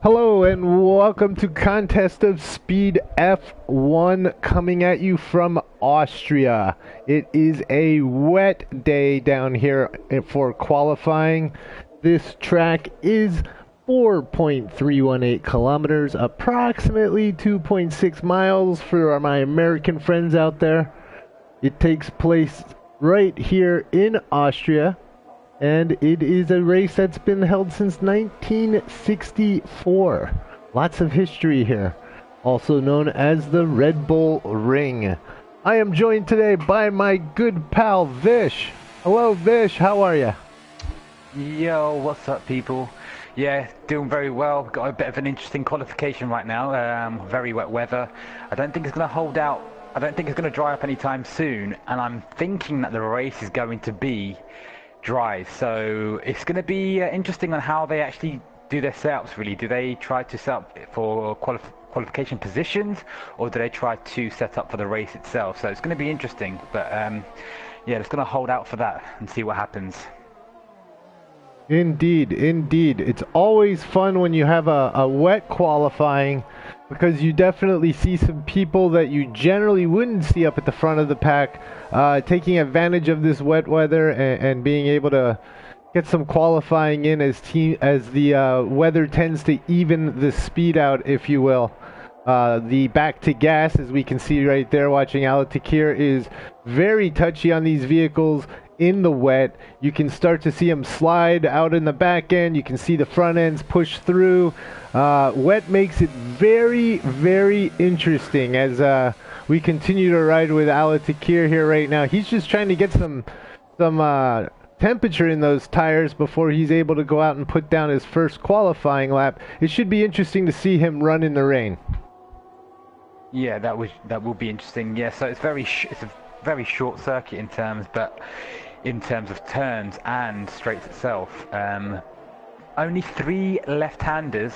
Hello and welcome to Contest of Speed F1 coming at you from Austria. It is a wet day down here for qualifying. This track is 4.318 kilometers, approximately 2.6 miles for my American friends out there. It takes place right here in Austria. And it is a race that's been held since 1964. Lots of history here. Also known as the Red Bull Ring. I am joined today by my good pal Vish. Hello Vish, how are you? Yo, what's up people? Yeah, doing very well. Got a bit of an interesting qualification right now. Very wet weather. I don't think it's going to hold out. I don't think it's going to dry up anytime soon. And I'm thinking that the race is going to be dry, so it's going to be interesting on how they actually do their setups. Really, do they try to set up for qualification positions, or do they try to set up for the race itself? So it's going to be interesting, but yeah, it's going to hold out for that and see what happens. Indeed, indeed. It's always fun when you have a wet qualifying, because you definitely see some people that you generally wouldn't see up at the front of the pack taking advantage of this wet weather and being able to get some qualifying in as the weather tends to even the speed out, if you will. The back to gas, as we can see right there watching Alatakir, is very touchy on these vehicles in the wet. You can start to see them slide out in the back end. You can see the front ends push through. Wet makes it very, very interesting as we continue to ride with Alatakir here right now. He's just trying to get some temperature in those tires before he's able to go out and put down his first qualifying lap. It should be interesting to see him run in the rain. Yeah, that will be interesting. Yeah, so it's a very short circuit in terms of turns and straights itself. Only 3 left-handers,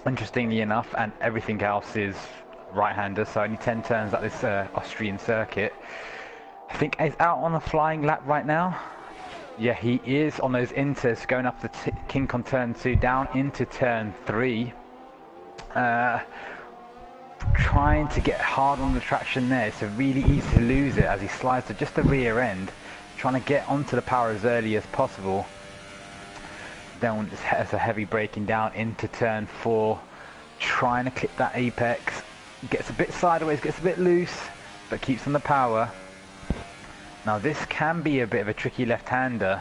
interestingly enough, and everything else is right-handers. So only 10 turns at this Austrian circuit. I think he's out on a flying lap right now. Yeah, he is on those inters, going up the kink on turn 2, down into turn 3. Trying to get hard on the traction there. It's really easy to lose it as he slides to just the rear end, trying to get onto the power as early as possible. Then it's a heavy braking down into turn 4, trying to clip that apex. Gets a bit sideways, gets a bit loose, but keeps on the power. Now this can be a bit of a tricky left-hander.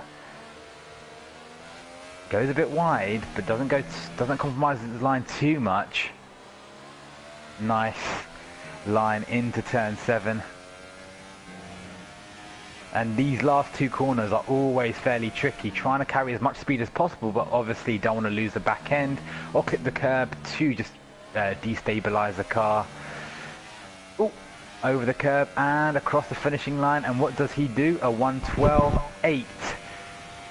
Goes a bit wide, but doesn't compromise the line too much. Nice line into turn 7. And these last 2 corners are always fairly tricky, trying to carry as much speed as possible, but obviously don't want to lose the back end or clip the curb to just destabilize the car. Ooh, over the curb and across the finishing line, and what does he do? A 112.8.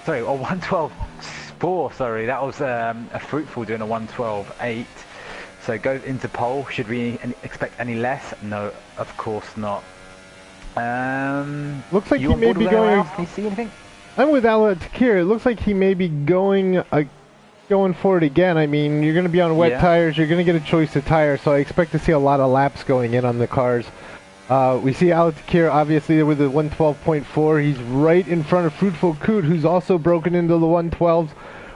Sorry, a 112.4, sorry, that was a fruitful doing a 112.8. So it goes into pole. Should we expect any less? No, of course not. Looks like he may be going. Can you see anything? I'm with Alatakir. It looks like he may be going for it again. I mean, you're going to be on wet tires. You're going to get a choice of tire, so I expect to see a lot of laps going in on the cars. We see Alatakir obviously with the 112.4. He's right in front of Fruitful Coot, who's also broken into the 112s.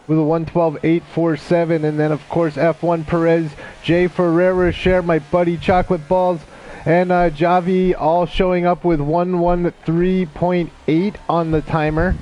With a 112.847, and then of course F1 Perez, Jay Ferreira, Share, my buddy Chocolate Balls, and Javi all showing up with 113.8 on the timer.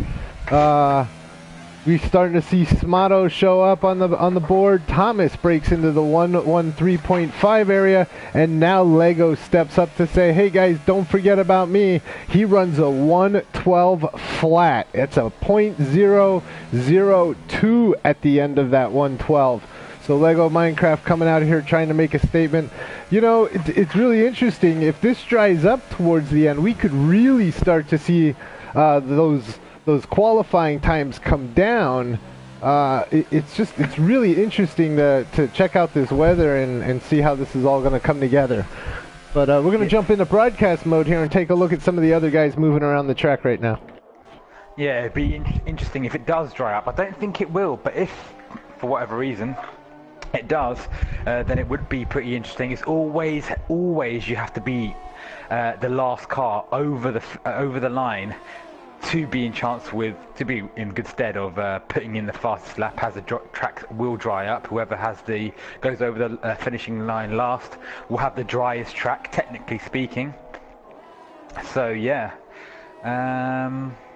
We're starting to see Smato show up on the board. Thomas breaks into the 113.5 area, and now Lego steps up to say, hey guys, don't forget about me. He runs a 112 flat. It's a .002 at the end of that 112. So Lego Minecraft coming out here trying to make a statement. You know, it's really interesting. If this dries up towards the end, we could really start to see those qualifying times come down. It's really interesting to check out this weather and see how this is all going to come together. But we're going to jump into broadcast mode here and take a look at some of the other guys moving around the track right now. Yeah, it'd be interesting if it does dry up. I don't think it will, but if, for whatever reason, it does, then it would be pretty interesting. It's always you have to be the last car over the line to be in good stead of putting in the fastest lap as the track will dry up. Whoever goes over the finishing line last will have the driest track, technically speaking. So yeah.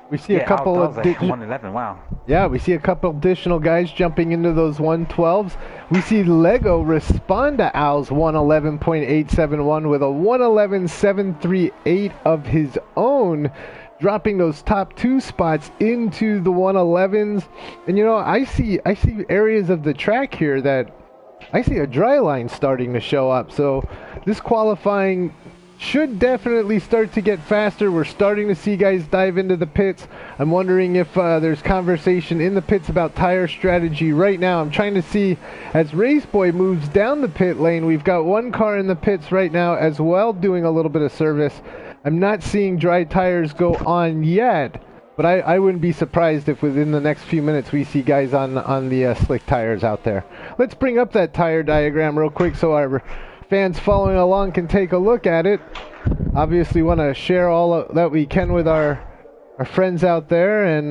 We see a couple of 111. Wow. Yeah, we see a couple additional guys jumping into those 112s. We see Lego respond to Al's 111.871 with a 111.738 of his own, dropping those top 2 spots into the 111s. And I see areas of the track here that I see a dry line starting to show up. So this qualifying should definitely start to get faster. We're starting to see guys dive into the pits. I'm wondering if there's conversation in the pits about tire strategy right now. I'm trying to see as Raceboy moves down the pit lane. We've got one car in the pits right now as well doing a little bit of service. I'm not seeing dry tires go on yet, but I wouldn't be surprised if within the next few minutes we see guys on the slick tires out there. Let's bring up that tire diagram real quick so our fans following along can take a look at it. Obviously want to share all that we can with our friends out there and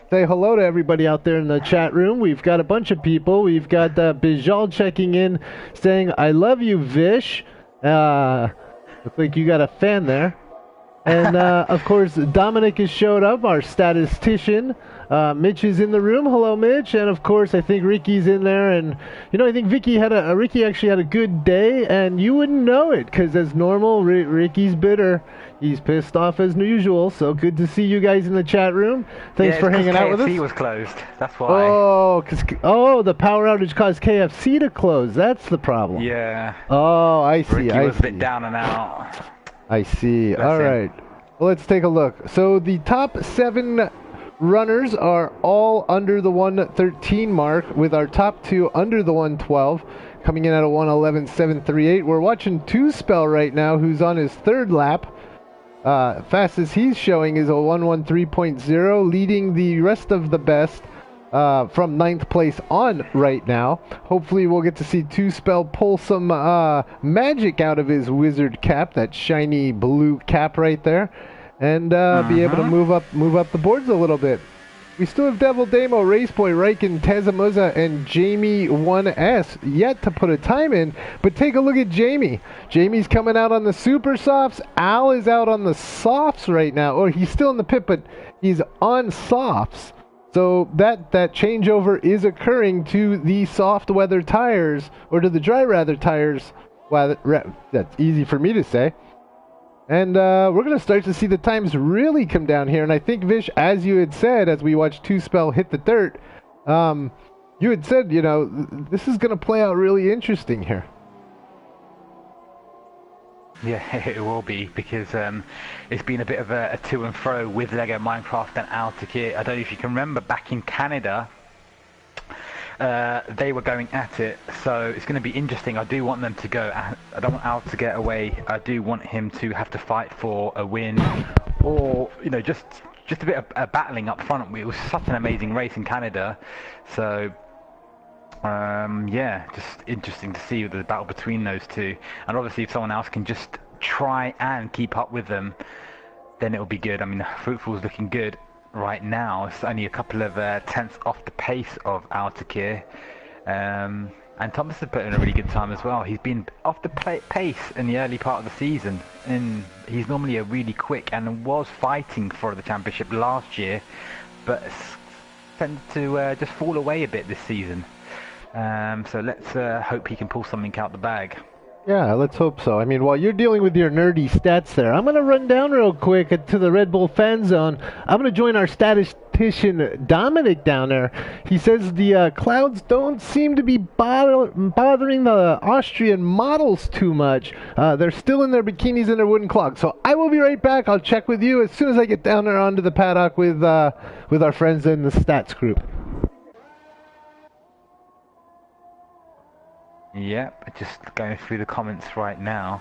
say hello to everybody out there in the chat room. We've got a bunch of people. We've got Bijal checking in saying, I love you, Vish. Looks like you got a fan there. And of course, Dominic has showed up, our statistician. Mitch is in the room. Hello, Mitch. And of course, I think Ricky's in there. And I think Ricky actually had a good day, and you wouldn't know it because, as normal, Ricky's bitter. He's pissed off as usual. So good to see you guys in the chat room. Thanks for hanging out with us. KFC was closed. That's why. The power outage caused KFC to close. That's the problem. Yeah. Oh, I see. Ricky was a bit down and out. I see. All right. Well, let's take a look. So the top 7 runners are all under the 113 mark, with our top 2 under the 112, coming in at a 111.738. We're watching Two Spell right now, who's on his 3rd lap. Fastest he's showing is a 113.0, leading the rest of the best from 9th place on right now. Hopefully we'll get to see Two Spell pull some magic out of his wizard cap, that shiny blue cap right there, and be able to move up the boards a little bit. We still have Devil Damo, Raceboy, Riken, Tezamuza, and Jamie 1S yet to put a time in, but take a look at Jamie. Jamie's coming out on the super softs. Al is out on the softs right now. Or he's still in the pit, but he's on softs. So that changeover is occurring to the soft weather tires, or to the dry weather tires. Well, that's easy for me to say. And we're going to start to see the times really come down here. And I think, Vish, as you had said, as we watched Two Spell hit the dirt, you had said, this is going to play out really interesting here. Yeah, it will be, because it's been a bit of a to and fro with Lego Minecraft and Altic. I don't know if you can remember back in Canada, they were going at it, so it's going to be interesting. I do want them to go. I don't want Al to get away. I do want him to have to fight for a win, or just a bit of battling up front. It was such an amazing race in Canada, so yeah, just interesting to see the battle between those two. And obviously, if someone else can just try and keep up with them, then it'll be good. I mean, Fruitful's looking good right now. It's only a couple of tenths off the pace of Altakir, and Thomas has put in a really good time as well. He's been off the pace in the early part of the season, and he's normally a really quick and was fighting for the championship last year, but tended to just fall away a bit this season. So let's hope he can pull something out the bag. Yeah, let's hope so. I mean, while you're dealing with your nerdy stats there, I'm going to run down real quick to the Red Bull fan zone. I'm going to join our statistician Dominic down there. He says the clouds don't seem to be bothering the Austrian models too much. They're still in their bikinis and their wooden clogs. So I will be right back. I'll check with you as soon as I get down there onto the paddock with our friends in the stats group. Yep, just going through the comments right now.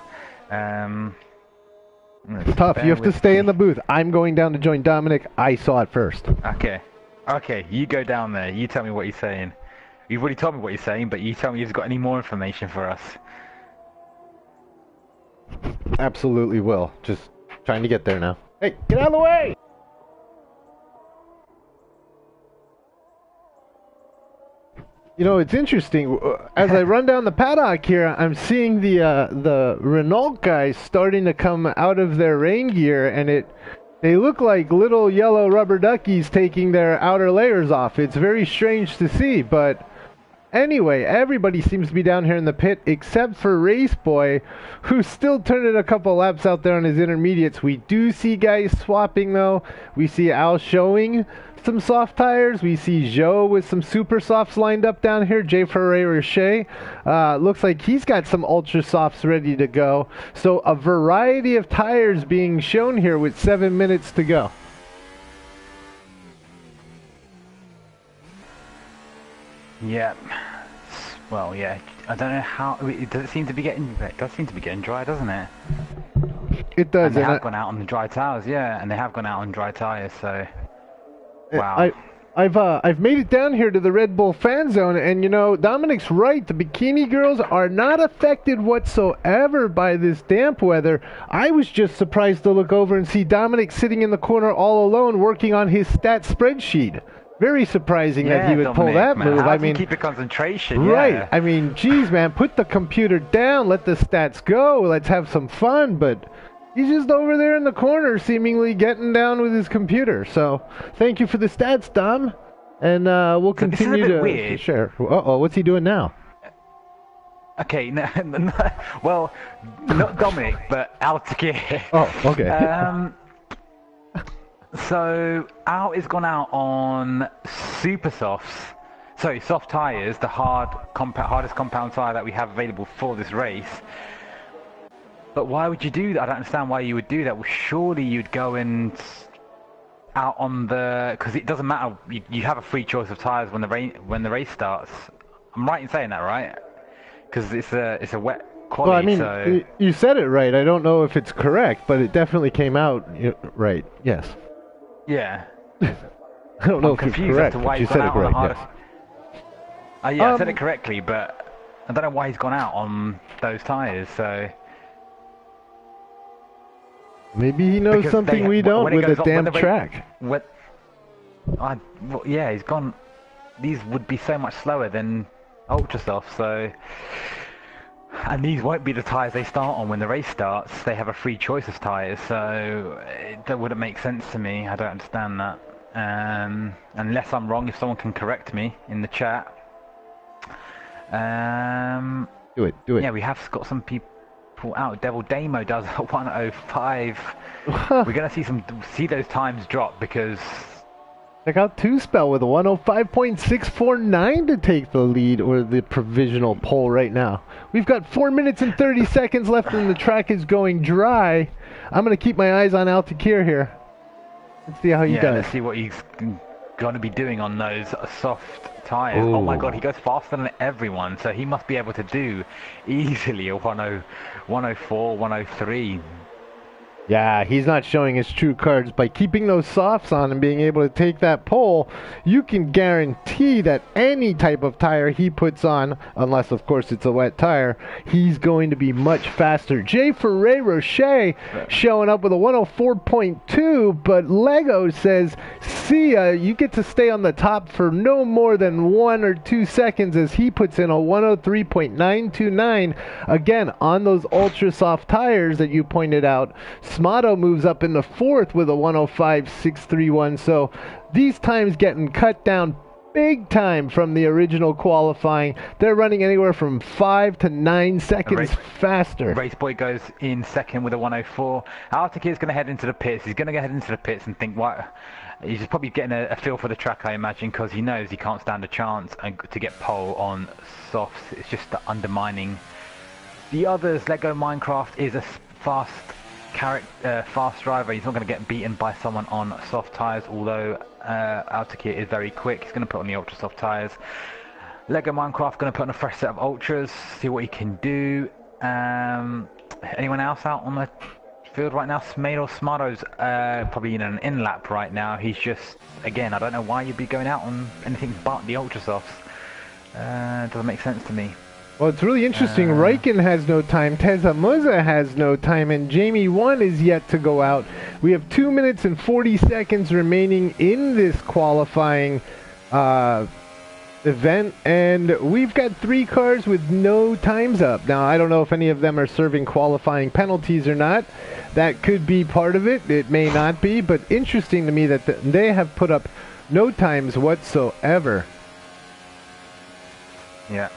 Tough, you have to stay in the booth. I'm going down to join Dominic. I saw it first. Okay, you go down there. You tell me what you're saying. You've already told me what you're saying, but you tell me you've got any more information for us. Absolutely will. Just trying to get there now. Hey, get out of the way! You know, it's interesting. As I run down the paddock here, I'm seeing the Renault guys starting to come out of their rain gear, and they look like little yellow rubber duckies taking their outer layers off. It's very strange to see, but anyway, everybody seems to be down here in the pit except for Race Boy, who's still turning a couple laps out there on his intermediates. We do see guys swapping though. We see Al showing some soft tires. We see Joe with some super softs lined up down here. Jay Ferrer-Rocher looks like he's got some ultra softs ready to go. So a variety of tires being shown here with 7 minutes to go. Yep. Well, yeah. I don't know how. It does seem to be getting. It does seem to be getting dry, doesn't it? It does. And they have gone out on the dry tires, yeah. And they have gone out on dry tires, so. Wow. I've made it down here to the Red Bull fan zone, and you know, Dominic's right. The bikini girls are not affected whatsoever by this damp weather. I was just surprised to look over and see Dominic sitting in the corner all alone working on his stat spreadsheet. Very surprising that he would Dominic, pull that man. move. How I do mean, you keep your concentration, right. Yeah. I mean, geez, man, put the computer down, let the stats go, let's have some fun, but he's just over there in the corner seemingly getting down with his computer. So, thank you for the stats, Dom. And we'll continue to share. Uh-oh, what's he doing now? Okay, no, well, not Dominic, but Altakir. Oh, okay. So, Al has gone out on super softs. Sorry, soft tyres, the hardest compound tyre that we have available for this race. But why would you do that? I don't understand why you would do that. Well, surely you'd go and out on the... Because it doesn't matter. You have a free choice of tyres when the race starts. I'm right in saying that, right? Because it's a wet quality. Well, I mean, so... you said it right. I don't know if it's correct, but it definitely came out right. Yes. Yeah. I don't know if it's correct, but you said it right. Yes. Yeah, I said it correctly, but I don't know why he's gone out on those tyres, so... Maybe he knows something we don't with a damn track. Yeah, he's gone... These would be so much slower than Ultrasoft, so... And these won't be the tyres they start on when the race starts. They have a free choice of tyres, so that wouldn't make sense to me. I don't understand that. Unless I'm wrong, if someone can correct me in the chat. Do it. Yeah, we have got some people out. Devil Damo does 105. We're gonna see those times drop because. Check out Two Spell with a 105.649 to take the lead or the provisional pole right now. We've got 4 minutes and 30 seconds left and the track is going dry. I'm going to keep my eyes on Altakir here. Let's see how he does. Let's see what he's going to be doing on those soft tyres. Oh my god, he goes faster than everyone, so he must be able to do easily a 104, 103. Yeah, he's not showing his true cards. By keeping those softs on and being able to take that pole, you can guarantee that any type of tire he puts on, unless of course it's a wet tire, he's going to be much faster. Jay Ferrer-Rocher showing up with a 104.2, but Lego says, see ya, you get to stay on the top for no more than 1 or 2 seconds as he puts in a 103.929, again, on those ultra soft tires that you pointed out. Smato moves up in the fourth with a 105.631, so these times getting cut down big time from the original qualifying. They're running anywhere from 5 to 9 seconds faster. Race Boy goes in second with a 104. Altakir's going to head into the pits. He's going to head into the pits and think, what? He's just probably getting a feel for the track, I imagine, because he knows he can't stand a chance to get pole on softs. It's just undermining the others. Lego Minecraft is a fast driver. He's not going to get beaten by someone on soft tyres, although Altakir is very quick. He's going to put on the ultra soft tyres. Lego Minecraft going to put on a fresh set of ultras, see what he can do. Anyone else out on the field right now? Smato's probably in an in-lap right now. He's just, again, I don't know why you'd be going out on anything but the ultra softs. Doesn't make sense to me. Well, it's really interesting. Raikkonen has no time, Teza Musa has no time, and Jamie 1 is yet to go out. We have 2 minutes and 40 seconds remaining in this qualifying event, and we've got 3 cars with no times up. Now, I don't know if any of them are serving qualifying penalties or not. That could be part of it. It may not be, but interesting to me that they have put up no times whatsoever. Yeah.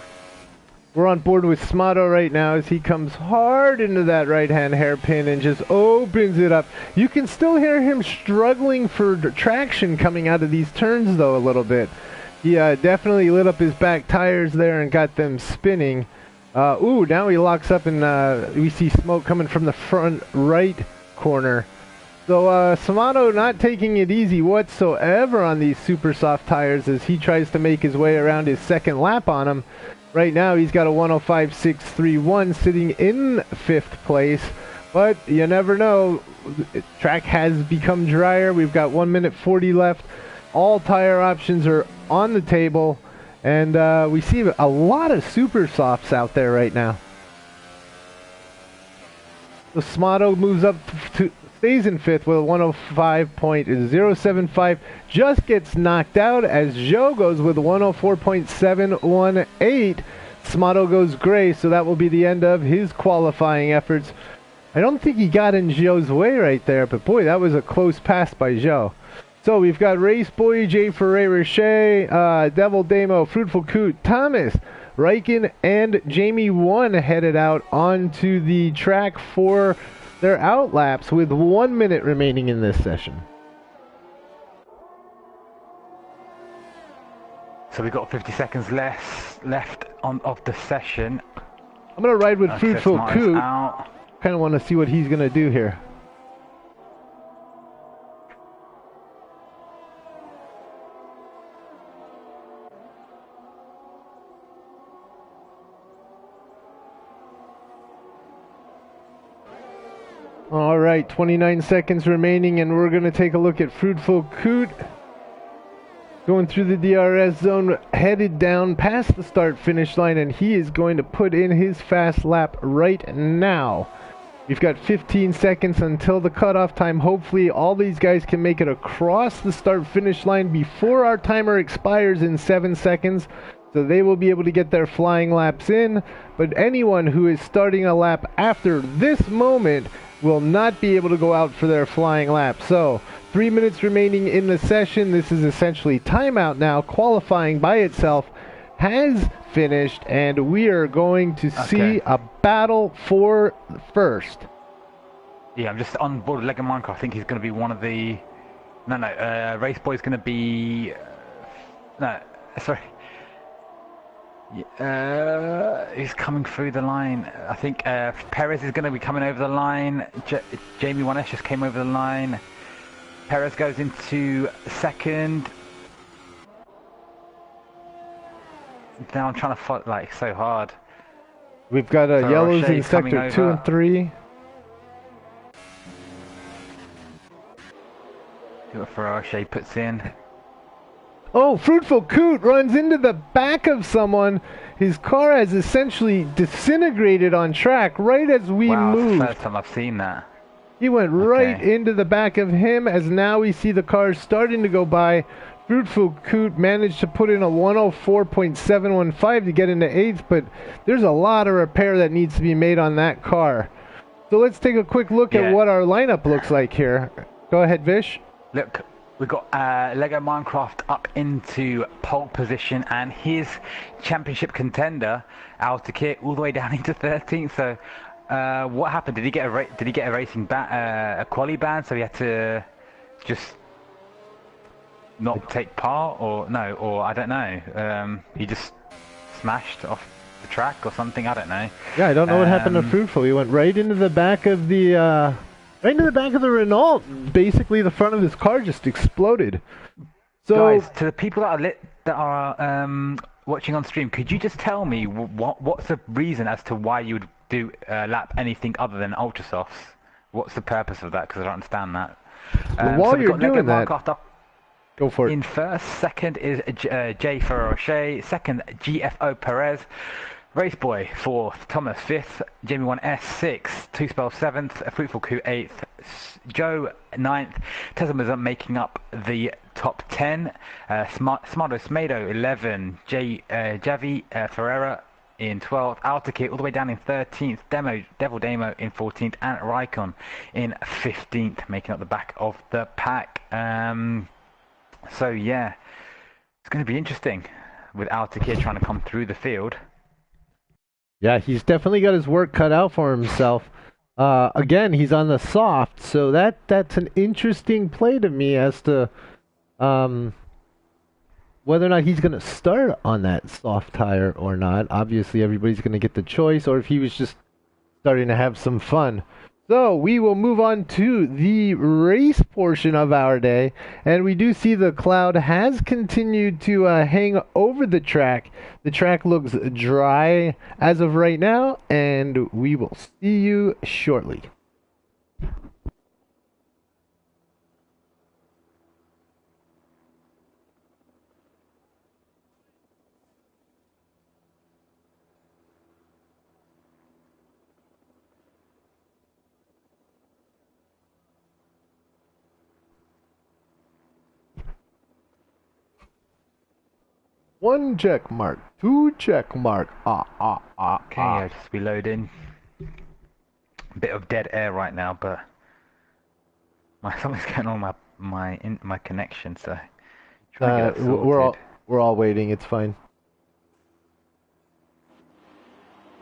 We're on board with Smato right now as he comes hard into that right-hand hairpin and just opens it up. You can still hear him struggling for traction coming out of these turns, though, a little bit. He definitely lit up his back tires there and got them spinning. Ooh, now he locks up and we see smoke coming from the front right corner. So Samato not taking it easy whatsoever on these super soft tires as he tries to make his way around his second lap on them. Right now he's got a 105.631 sitting in 5th place, but you never know. Track has become drier. We've got 1 minute 40 left. All tire options are on the table, and we see a lot of super softs out there right now. So Smato moves up to stays in 5th with a 105.075, just gets knocked out as Joe goes with 104.718. Smato goes gray, so that will be the end of his qualifying efforts. I don't think he got in Joe's way right there, but boy, that was a close pass by Joe. So we've got Race Boy, J. Ferrer Rocher, Devil Damo, Fruitful Coot, Thomas, Raikkonen, and Jamie 1 headed out onto the track for their outlaps with 1 minute remaining in this session. So we've got 50 seconds left of the session. I'm going to ride with Fruitful Coot. Kind of want to see what he's going to do here. All right, 29 seconds remaining, and we're going to take a look at Fruitful Coot. Going through the DRS zone, headed down past the start-finish line, and he is going to put in his fast lap right now. We've got 15 seconds until the cutoff time. Hopefully, all these guys can make it across the start-finish line before our timer expires in 7 seconds. So they will be able to get their flying laps in. But anyone who is starting a lap after this moment will not be able to go out for their flying lap. So 3 minutes remaining in the session. This is essentially timeout now. Qualifying by itself has finished, and we are going to see a battle for first. Yeah, I'm just on board with Lego Minecraft. I think he's going to be one of the... No, Race Boy's going to be... No, sorry. He's coming through the line. I think Perez is going to be coming over the line. Jamie 1S just came over the line. Perez goes into second. Now I'm trying to fight like so hard. We've got yellows in sector 2 and 3. See what Ferrari puts in. Oh, Fruitful Coot runs into the back of someone. His car has essentially disintegrated on track right as we moved. That's the first time I've seen that. He went right into the back of him as now we see the cars starting to go by. Fruitful Coot managed to put in a 104.715 to get into 8th, but there's a lot of repair that needs to be made on that car. So let's take a quick look at what our lineup looks like here. Go ahead, Vish. Look, we've got Lego Minecraft up into pole position, and his championship contender, Altakir, all the way down into 13th. So what happened? Did he get a racing a quali ban? So he had to just not take part, or no, or I don't know. He just smashed off the track or something. I don't know. Yeah, I don't know what happened to Fruitful. He went right into the back of the Renault. Basically, the front of his car just exploded. So, guys, to the people that are watching on stream, could you just tell me what's the reason as to why you would do lap anything other than ultra softs? What's the purpose of that? Because I don't understand that. While you're doing that. Go for it. In first, second is Jay Ferrochet, second GFO Perez, Raceboy fourth, Thomas fifth, Jamie 1S sixth, Two Spell seventh, Fruitful Coup eighth, Joe ninth, Tesla making up the top 10, Smarto Smedo 11, Javi Ferreira in 12th, Altakit all the way down in 13th, Devil Demo in 14th, and Raikon in 15th, making up the back of the pack. So yeah, it's going to be interesting with Altakit trying to come through the field. Yeah, he's definitely got his work cut out for himself. Again, he's on the soft, so that's an interesting play to me as to whether or not he's going to start on that soft tire or not. Obviously, everybody's going to get the choice, or if he was just starting to have some fun. So we will move on to the race portion of our day, and we do see the cloud has continued to hang over the track. The track looks dry as of right now, and we will see you shortly. One check mark, two check mark. Okay, I'll just be loading. Bit of dead air right now, but something's going on my connection, so we're all waiting. It's fine.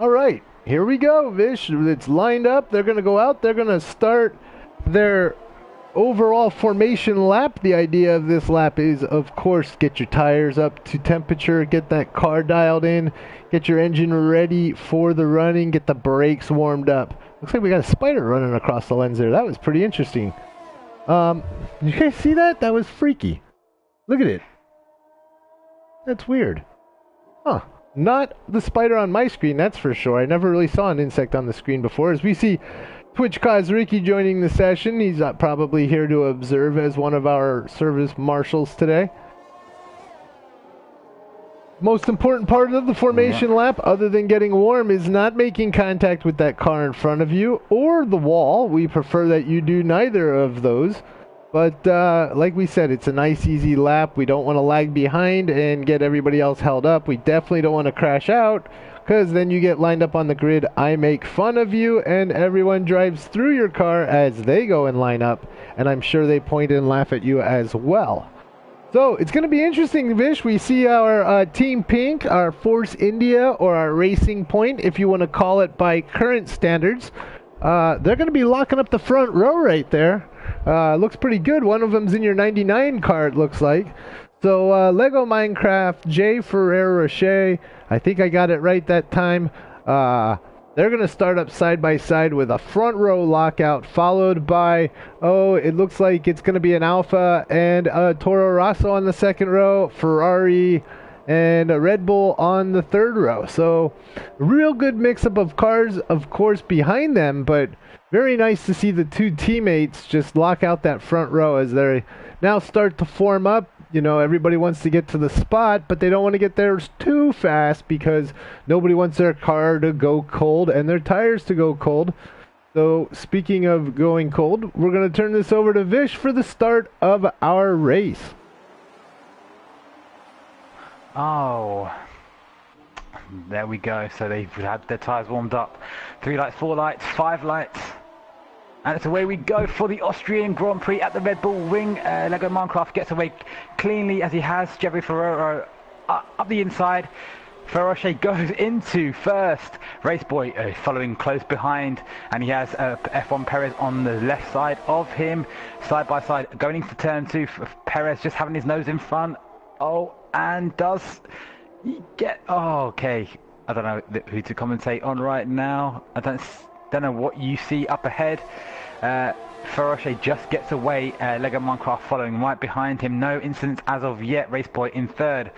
All right, here we go, Vish. It's lined up. They're gonna go out. They're gonna start their overall formation lap. The idea of this lap is, of course, get your tires up to temperature, get that car dialed in, get your engine ready for the running, get the brakes warmed up. Looks like we got a spider running across the lens there. That was pretty interesting. Did you guys see that? That was freaky. Look at it. That's weird. Huh. Not the spider on my screen, that's for sure. I never really saw an insect on the screen before. As we see Twitch Ricky joining the session. He's probably here to observe as one of our service marshals today. Most important part of the formation lap, other than getting warm, is not making contact with that car in front of you or the wall. We prefer that you do neither of those. But like we said, it's a nice, easy lap. We don't want to lag behind and get everybody else held up. We definitely don't want to crash out, because then you get lined up on the grid. I make fun of you, and everyone drives through your car as they go and line up, and I'm sure they point and laugh at you as well. So it's going to be interesting, Vish. We see our Team Pink, our Force India, or our Racing Point, if you want to call it by current standards. They're going to be locking up the front row right there. Looks pretty good. One of them's in your 99 car, it looks like. So Lego Minecraft, Jay Ferrer Rocher, I think I got it right that time. They're going to start up side by side with a front row lockout, followed by, it looks like it's going to be an Alpha and a Toro Rosso on the second row, Ferrari and a Red Bull on the third row. So real good mix-up of cars, of course, behind them, but very nice to see the two teammates just lock out that front row as they now start to form up. You know, everybody wants to get to the spot, but they don't want to get there too fast because nobody wants their car to go cold and their tires to go cold. So speaking of going cold, we're going to turn this over to Vish for the start of our race. Oh, there we go. So they've had their tires warmed up. 3 lights, 4 lights, 5 lights. And it's away we go for the Austrian Grand Prix at the Red Bull Ring. Lego Minecraft gets away cleanly as he has. Jerry Ferrero up the inside. Ferroche goes into first. Raceboy following close behind. And he has F1 Perez on the left side of him. Side by side going into turn 2. Perez just having his nose in front. Oh, and does he get... Oh, okay. I don't know who to commentate on right now. I don't know what you see up ahead. Ferroche just gets away. Lego Minecraft following right behind him. No incidents as of yet. Raceboy in third.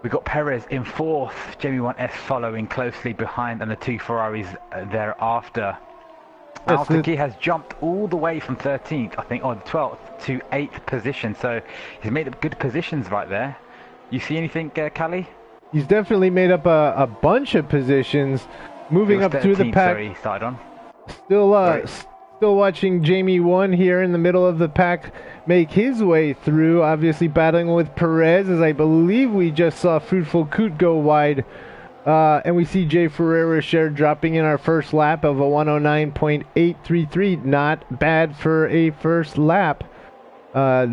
We got Perez in fourth. Jamie 1S following closely behind, and the 2 Ferraris thereafter. Yes, Al-Taki has jumped all the way from 13th, I think, or 12th to 8th position. So he's made up good positions right there. You see anything, Callie? he's definitely made up a bunch of positions, moving up through the pack. Sorry, he started on. Still watching Jamie 1 here in the middle of the pack make his way through, obviously battling with Perez, as I believe we just saw Fruitful Coot go wide. And we see Jay Ferreira share dropping in our first lap of a 109.833. Not bad for a first lap.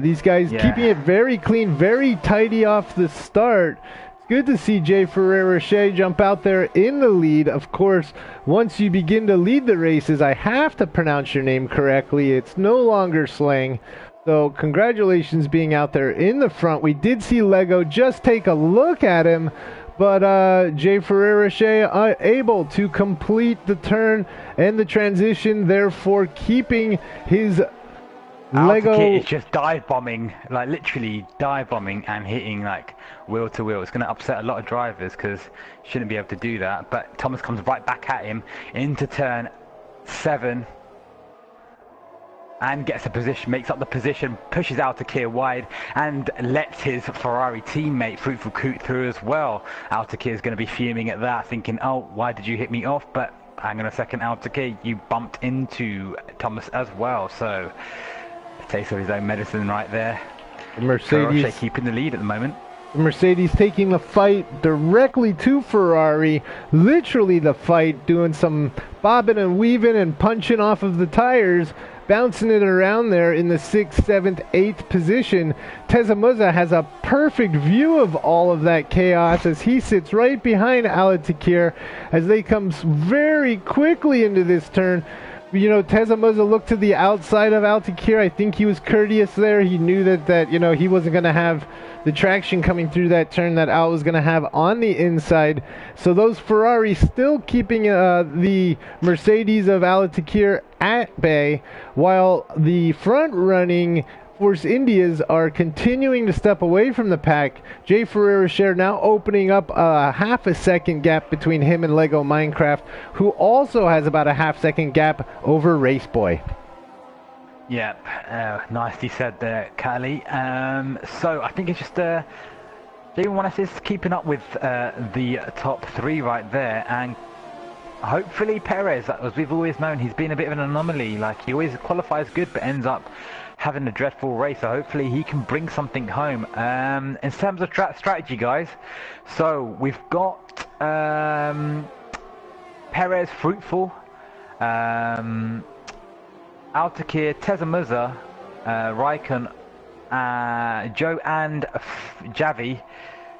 These guys keeping it very clean, very tidy off the start. It's good to see Jay Ferreira jump out there in the lead. Of course, once you begin to lead the races, I have to pronounce your name correctly. It's no longer slang. So congratulations being out there in the front. We did see Lego just take a look at him, but Jay Ferreira able to complete the turn and the transition, therefore keeping his Lego. Is just dive bombing, like literally dive bombing and hitting like wheel to wheel. It's going to upset a lot of drivers because shouldn't be able to do that. But Thomas comes right back at him into turn 7 and gets a position, makes up the position, pushes Al-Taki wide and lets his Ferrari teammate Fruitful Coot through as well. Al-Taki is going to be fuming at that, thinking, oh, why did you hit me off? But hang on a second, Al-Taki, you bumped into Thomas as well. So a taste of his own medicine right there. Mercedes keeping the lead at the moment. Mercedes taking the fight directly to Ferrari, literally the fight, doing some bobbing and weaving and punching off of the tires, bouncing it around there in the 6th, 7th, 8th position. Tezamuzza has a perfect view of all of that chaos as he sits right behind Alatakir as they come very quickly into this turn. You know, Tezamuzza looked to the outside of Altakir. I think he was courteous there. He knew that you know, he wasn't going to have the traction coming through that turn that Al was going to have on the inside. So those Ferraris still keeping the Mercedes of Alatakir at bay, while the front-running Force Indias are continuing to step away from the pack. Jay Ferreira now opening up a half a second gap between him and Lego Minecraft, who also has about a half-second gap over Race Boy. Yep, nicely said there, Callie. So I think it's just J1 is keeping up with the top 3 right there, and hopefully Perez, as we've always known, he's been a bit of an anomaly. Like, he always qualifies good but ends up having a dreadful race, so hopefully he can bring something home. In terms of strategy, guys, so we've got Perez, Fruitful, Altakir, Tezamuzza, Raikkonen, Joe and Javi,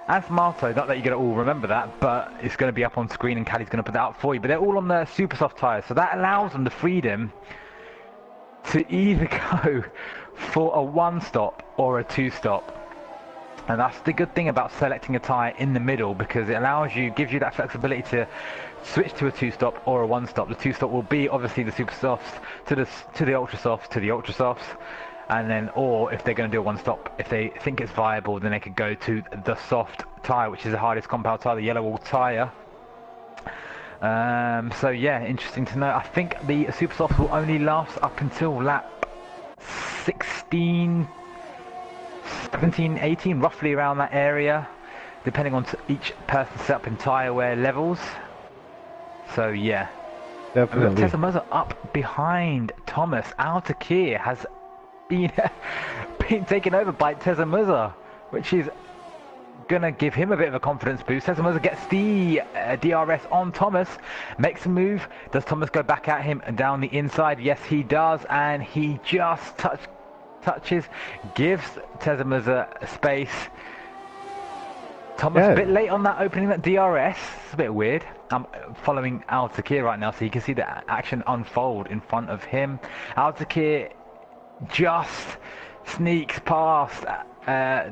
and Smarto. Not that you're going to all remember that, but it's going to be up on screen and Callie's going to put that up for you. But they're all on the super soft tyres, so that allows them the freedom to either go for a 1-stop or a 2-stop. And that's the good thing about selecting a tyre in the middle, because it allows you, gives you that flexibility to switch to a 2-stop or a 1-stop. The 2-stop will be obviously the super softs to the ultra softs, and then, or if they're going to do a 1-stop, if they think it's viable, then they could go to the soft tyre, which is the hardest compound tyre, the yellow wall tyre. So yeah, interesting to know. I think the super softs will only last up until lap 16, 17, 18, roughly around that area, depending on each person's setup in tyre wear levels. So yeah, definitely. Tezamuzza up behind Thomas. Altakir has been taken over by Tezamuzza, which is gonna give him a bit of a confidence boost. Tezamuzza gets the DRS on Thomas, makes a move. Does Thomas go back at him and down the inside? Yes, he does, and he just touches, gives Tezamuzza space. Thomas a bit late on that opening that DRS. It's a bit weird. I'm following Altakir right now, so you can see the action unfold in front of him. Altakir just sneaks past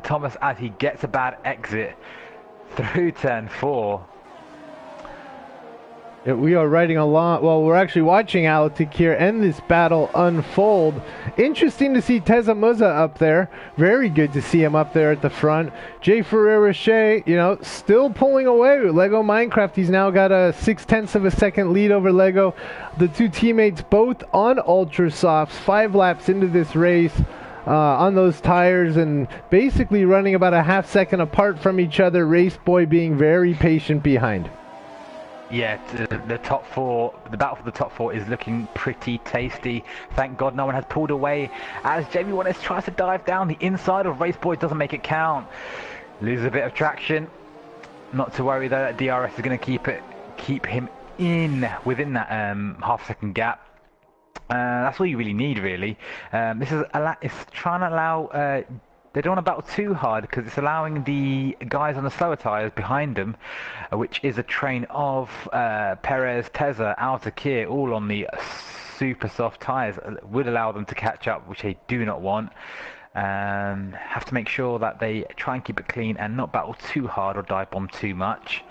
Thomas as he gets a bad exit through turn 4. We are riding along. Well, we're actually watching Alatakir and this battle unfold. Interesting to see Teza Muza up there. Very good to see him up there at the front. Jay Ferreira Shea, you know, still pulling away with Lego Minecraft. He's now got a 0.6 of a second lead over Lego. The two teammates both on Ultra Softs, 5 laps into this race. On those tires and basically running about a half second apart from each other. Race Boy being very patient behind. Yeah, the top 4, the battle for the top 4 is looking pretty tasty. Thank God no one has pulled away as Jamie Wallace tries to dive down the inside of Race Boy, doesn't make it count. Loses a bit of traction. Not to worry though, that DRS is going to keep him within that half-second gap. That's all you really need, really. It's trying to allow. They don't want to battle too hard because it's allowing the guys on the slower tyres behind them, which is a train of Perez, Teza, Alatakir, all on the super soft tyres, would allow them to catch up, which they do not want. Have to make sure that they try and keep it clean and not battle too hard or dive bomb too much.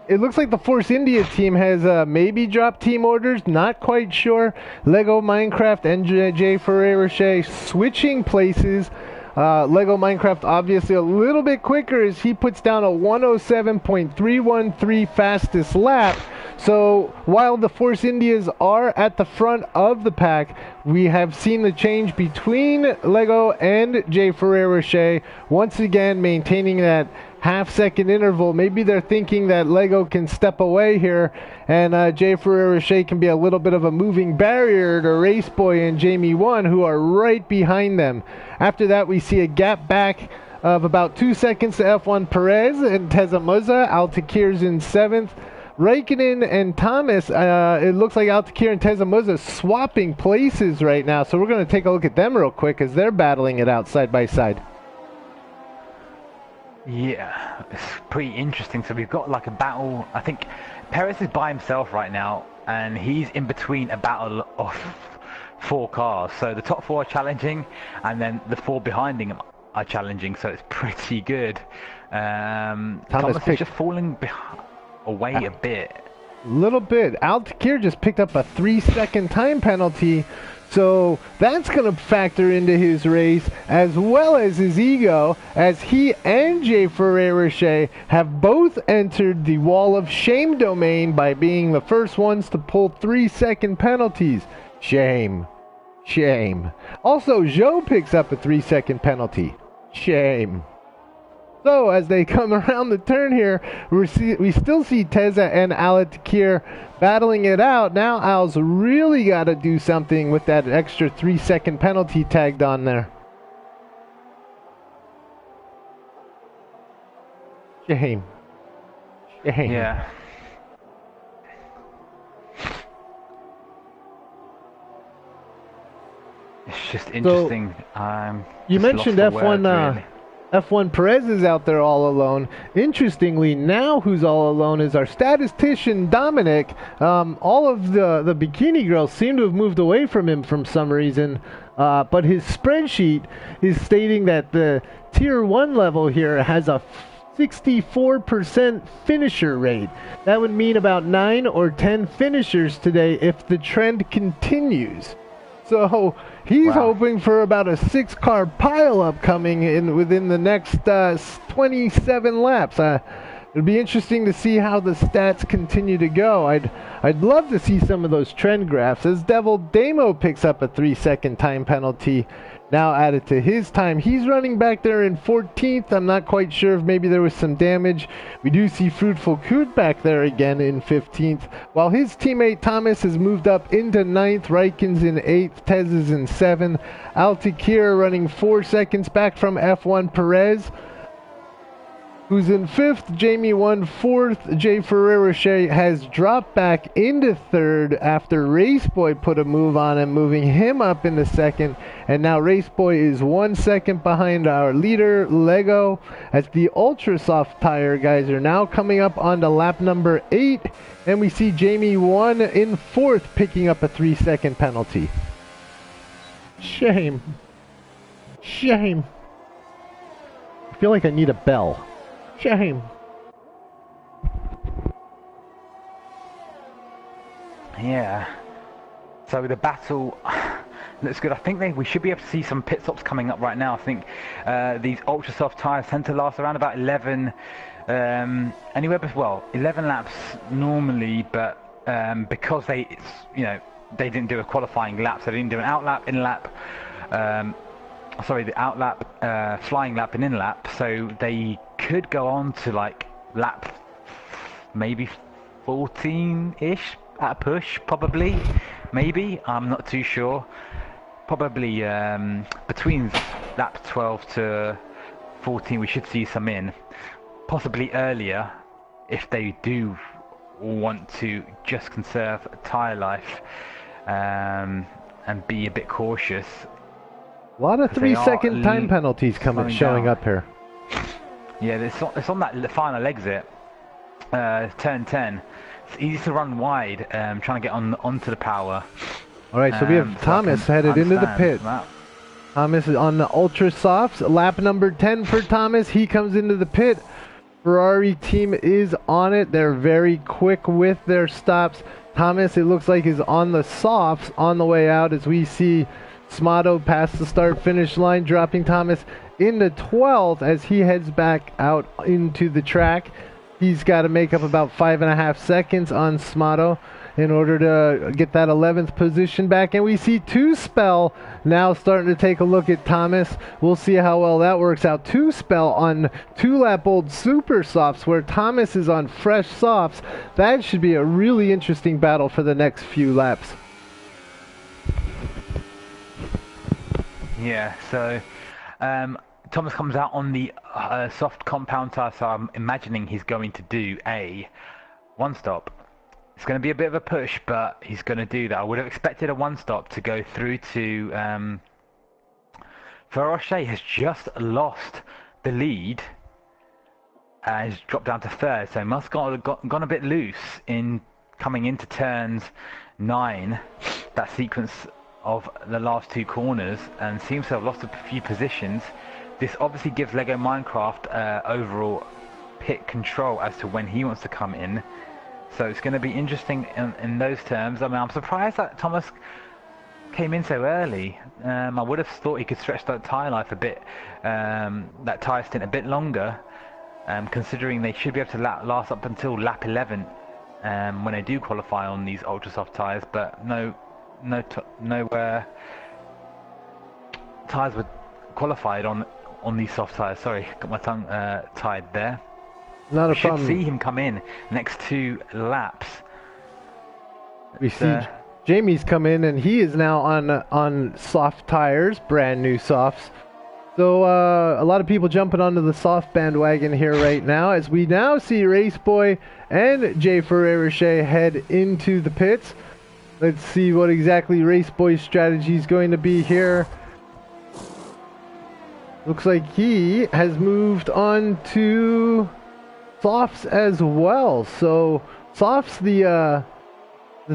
It looks like the Force India team has maybe dropped team orders, not quite sure. Lego Minecraft and Jay Ferreira Shea switching places. Lego Minecraft obviously a little bit quicker as he puts down a 107.313 fastest lap. So while the Force Indias are at the front of the pack, we have seen the change between Lego and Jay Ferreira Shea, once again maintaining that half-second interval. Maybe they're thinking that Lego can step away here, and Jay Ferreira Shea can be a little bit of a moving barrier to Race Boy and Jamie 1, who are right behind them. After that, we see a gap back of about 2 seconds to F1 Perez and Teza Muza. Altakir's in 7th. Raikkonen and Thomas, it looks like Altakir and Teza Muza swapping places right now, so we're going to take a look at them real quick as they're battling it out side by side. Yeah, it's pretty interesting. So we've got like a battle. I think Perez is by himself right now, and he's in between a battle of 4 cars. So the top 4 are challenging, and then the 4 behind him are challenging. So it's pretty good. Thomas is just falling away a bit. Little bit. Altakir just picked up a 3-second time penalty. So that's going to factor into his race as well as his ego, as he and Jay Ferreira Shea have both entered the Wall of Shame domain by being the first ones to pull 3-second penalties. Shame. Shame. Also, Joe picks up a 3-second penalty. Shame. So as they come around the turn here, we still see Teza and Alatakir battling it out. Now Al's really got to do something with that extra 3-second penalty tagged on there. Shame. Shame. Yeah. It's just interesting. So, you mentioned F1. Really. F1 Perez is out there all alone. Interestingly, now who's all alone is our statistician Dominic. All of the bikini girls seem to have moved away from him for some reason, but his spreadsheet is stating that the Tier 1 level here has a 64% finisher rate. That would mean about 9 or 10 finishers today if the trend continues. So he's hoping for about a 6-car pileup coming in within the next 27 laps. It'll be interesting to see how the stats continue to go. I'd love to see some of those trend graphs. As Devil Damo picks up a 3-second time penalty now added to his time. He's running back there in 14th. I'm not quite sure if maybe there was some damage. We do see Fruitful Coot back there again in 15th, while his teammate Thomas has moved up into 9th. Raikkonen's in 8th. Tez is in 7th. Altakir running 4 seconds back from F1 Perez, who's in 5th. Jamie 1 4th. Jay Ferreira Shea has dropped back into 3rd after Raceboy put a move on him, moving him up into 2nd. And now Raceboy is 1 second behind our leader, Lego, as the Ultra Soft tire guys are now coming up onto lap number 8. And we see Jamie 1 in 4th picking up a 3-second penalty. Shame. Shame. I feel like I need a bell. Shame. Yeah. So the battle looks good. I think we should be able to see some pit stops coming up right now. I think these ultra soft tyres tend to last around about 11, anywhere but, well, 11 laps normally, but because they didn't do a qualifying lap, so they didn't do an out lap, in lap, the out lap, flying lap and in lap, so they could go on to like lap maybe 14-ish at a push, probably. Maybe, I'm not too sure. Probably between lap 12 to 14 we should see some in. Possibly earlier if they do want to just conserve tyre life and be a bit cautious. A lot of 3-second time penalties showing up here. Yeah, it's on that final exit, turn 10. It's easy to run wide, trying to get onto the power. Alright, so we have Thomas headed into the pit. Thomas is on the ultra softs. Lap number 10 for Thomas. He comes into the pit. Ferrari team is on it. They're very quick with their stops. Thomas, it looks like, is on the softs on the way out as we see Smato past the start-finish line, dropping Thomas into 12th as he heads back out into the track. He's got to make up about 5.5 seconds on Smato in order to get that 11th position back. And we see Two Spell now starting to take a look at Thomas. We'll see how well that works out. Two Spell on 2-lap-old super softs where Thomas is on fresh softs. That should be a really interesting battle for the next few laps. Yeah, so Thomas comes out on the soft compound tire, so I'm imagining he's going to do a one-stop. It's going to be a bit of a push, but he's going to do that. I would have expected a one-stop to go through to... Ferrari has just lost the lead. He's dropped down to third, so must have gone a bit loose in coming into turns 9, that sequence of the last 2 corners, and seems to have lost a few positions. This obviously gives Lego Minecraft overall pit control as to when he wants to come in. So it's going to be interesting in those terms. I mean, I'm surprised that Thomas came in so early. I would have thought he could stretch that tyre life a bit, that tyre stint a bit longer, considering they should be able to last up until lap 11 when they do qualify on these ultra soft tyres. But no tyres were qualified on these soft tyres. Sorry, got my tongue tied there. Not a problem. We should see him come in next 2 laps. We see Jamie's come in, and he is now on soft tires, brand new softs. So a lot of people jumping onto the soft bandwagon here right now, as we now see Raceboy and Jay Ferrer-Rocher head into the pits. Let's see what exactly Raceboy's strategy is going to be here. Looks like he has moved on to softs as well. So softs, the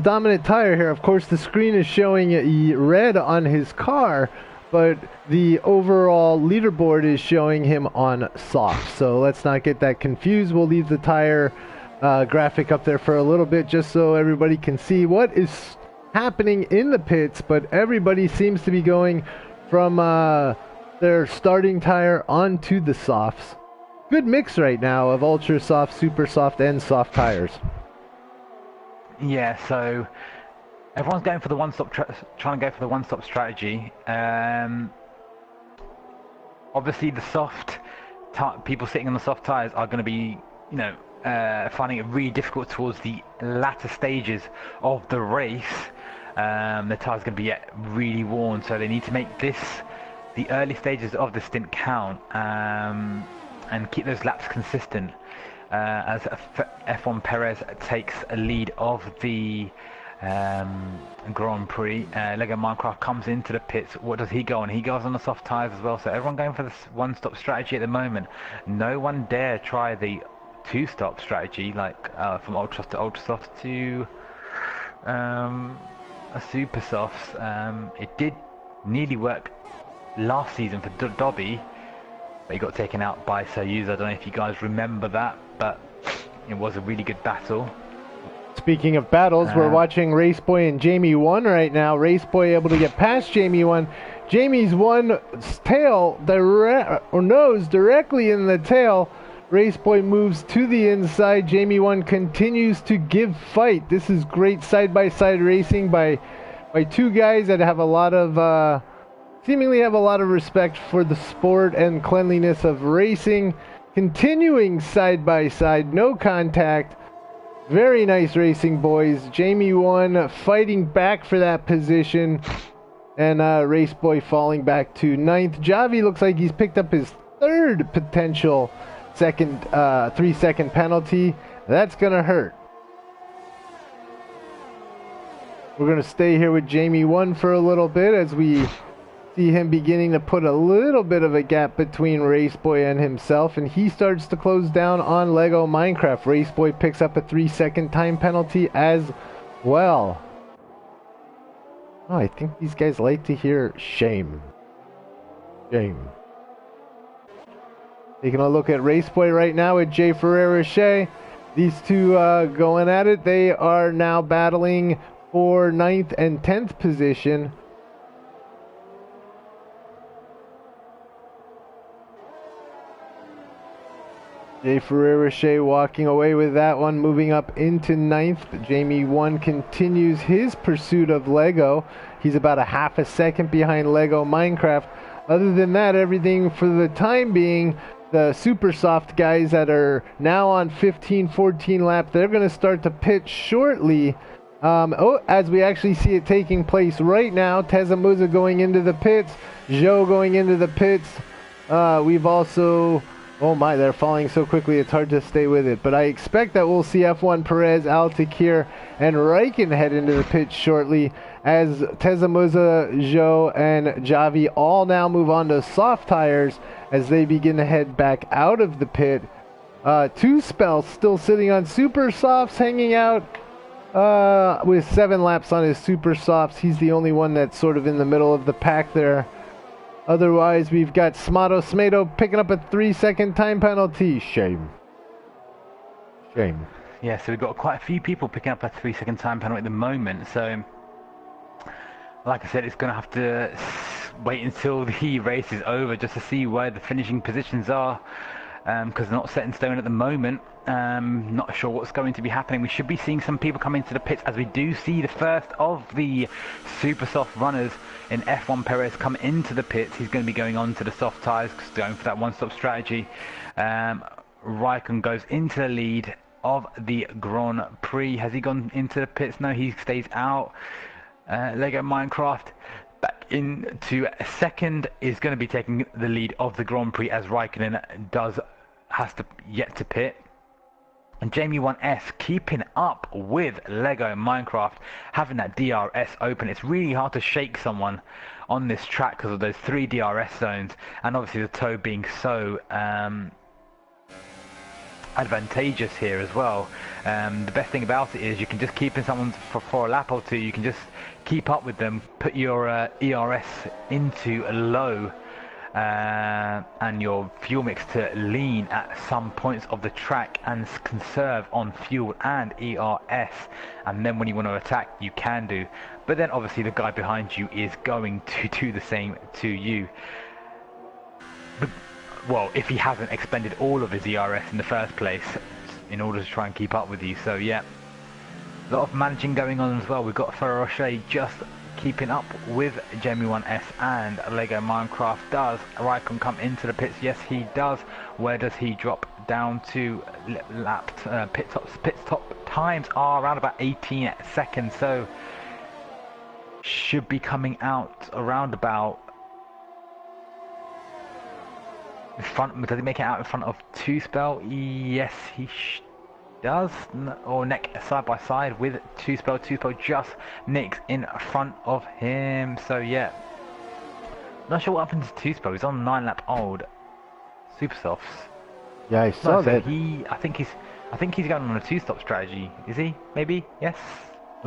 dominant tire here. Of course, the screen is showing red on his car, but the overall leaderboard is showing him on soft. So let's not get that confused. We'll leave the tire graphic up there for a little bit just so everybody can see what is happening in the pits. But everybody seems to be going from their starting tire onto the softs. Good mix right now of ultra soft, super soft, and soft tires. Yeah, so everyone's going for the one-stop, trying to go for the one-stop strategy. Obviously, the soft people sitting on the soft tires are going to be, finding it really difficult towards the latter stages of the race. The tires going to be really worn, so they need to make the early stages of the stint count. And keep those laps consistent as F1 Perez takes a lead of the Grand Prix. Lego Minecraft comes into the pits. What does he go on? He goes on the soft tyres as well. So everyone going for this one-stop strategy at the moment. No one dare try the 2-stop strategy, like from ultra soft to ultra soft to a super soft. It did nearly work last season for Dobby. But he got taken out by Soyuz. I don't know if you guys remember that, but it was a really good battle. Speaking of battles, we're watching Raceboy and Jamie1 right now. Raceboy able to get past Jamie1. Jamie's one tail nose directly in the tail. Raceboy moves to the inside. Jamie1 continues to give fight. This is great side-by-side racing by two guys that have a lot of seemingly have a lot of respect for the sport and cleanliness of racing. Continuing side-by-side, no contact. Very nice racing, boys. Jamie1 fighting back for that position, and Raceboy falling back to 9th. Javi looks like he's picked up his third potential 3-second penalty. That's gonna hurt. We're gonna stay here with Jamie1 for a little bit as we see him beginning to put a little bit of a gap between Raceboy and himself, and he starts to close down on Lego Minecraft. Raceboy picks up a 3-second time penalty as well. Oh, I think these guys like to hear shame. Shame. Taking a look at Raceboy right now with Jay Ferreira Shea. These two going at it. They are now battling for 9th and 10th position. Jay Ferreira Shea walking away with that one, moving up into 9th. Jamie1 continues his pursuit of Lego. He's about a half a second behind Lego Minecraft. Other than that, everything for the time being, the super soft guys that are now on 15-14 lap, they're going to start to pit shortly. As we actually see it taking place right now, Tezamuza going into the pits, Joe going into the pits. We've also... Oh my, they're falling so quickly, it's hard to stay with it. But I expect that we'll see F1 Perez, Altakir, and Raikkonen head into the pit shortly as Tezamuza, Joe, and Javi all now move on to soft tires as they begin to head back out of the pit. Two Spells still sitting on super softs, hanging out with 7 laps on his super softs. He's the only one that's sort of in the middle of the pack there. Otherwise, we've got Smato picking up a 3-second time penalty. Shame. Shame. Yeah, so we've got quite a few people picking up a 3-second time penalty at the moment. So, like I said, it's going to have to wait until the race is over just to see where the finishing positions are. Because they're not set in stone at the moment. Not sure what's going to be happening. We should be seeing some people come into the pits as we do see the first of the super soft runners in F1 Perez come into the pits. He's going to be going on to the soft tyres, going for that one-stop strategy. Raikkonen goes into the lead of the Grand Prix. Has he gone into the pits? No, he stays out. Lego Minecraft back into second, is going to be taking the lead of the Grand Prix as Raikkonen has yet to pit. And Jamie1S keeping up with Lego Minecraft, having that DRS open. It's really hard to shake someone on this track because of those 3 DRS zones, and obviously the toe being so advantageous here as well. The best thing about it is you can just keep in someone for a lap or two. You can just keep up with them, put your ERS into low, and your fuel mix to lean at some points of the track and conserve on fuel and ERS, and then when you want to attack you can do, but then obviously the guy behind you is going to do the same to you. Well, if he hasn't expended all of his ERS in the first place in order to try and keep up with you. So yeah, a lot of managing going on as well. We've got Ferroche just keeping up with Jamie1S and Lego Minecraft. Does Raikkonen come into the pits? Yes, he does. Where does he drop down to? Pit stop times are around about 18 seconds, so should be coming out around about in front. Does he make it out in front of 2 Spell? Yes, he does, or neck side by side with 2 Spell. 2 Spell just nicks in front of him. So yeah, not sure what happened to 2 Spell. He's on 9-lap old super softs. Yeah, I saw that. I think he's going on a 2-stop strategy. Is he? Maybe. Yes.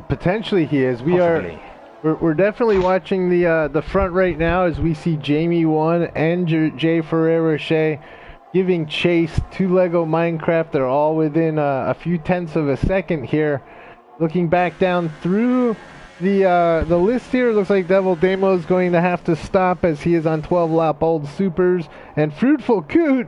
Potentially he is. Possibly. We're definitely watching the front right now as we see Jamie1 and Jay Ferreira Shea giving chase to Lego Minecraft. They're all within a few tenths of a second here Looking back down through the list here, looks like Devil Demo is going to have to stop as he is on 12-lap-old supers, and Fruitful Coot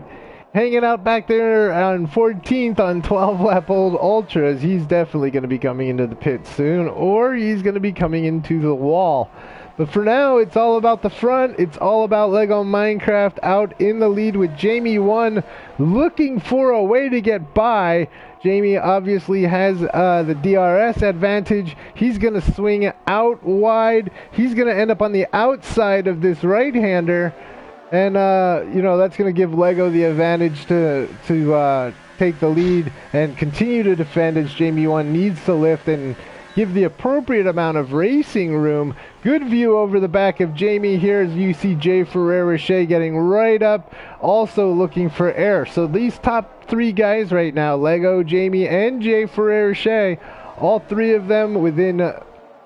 hanging out back there on 14th on 12-lap-old ultras. He's definitely going to be coming into the pit soon, or he's going to be coming into the wall. But for now, it's all about the front. It's all about Lego Minecraft out in the lead with Jamie1 looking for a way to get by. Jamie obviously has the DRS advantage. He's going to swing out wide. He's going to end up on the outside of this right-hander. And, you know, that's going to give Lego the advantage to take the lead and continue to defend as Jamie1 needs to lift and give the appropriate amount of racing room. Good view over the back of Jamie here as you see Jay Ferrer-Rocher getting right up, also looking for air. So these top three guys right now, Lego, Jamie, and Jay Ferrer-Rocher, all three of them within a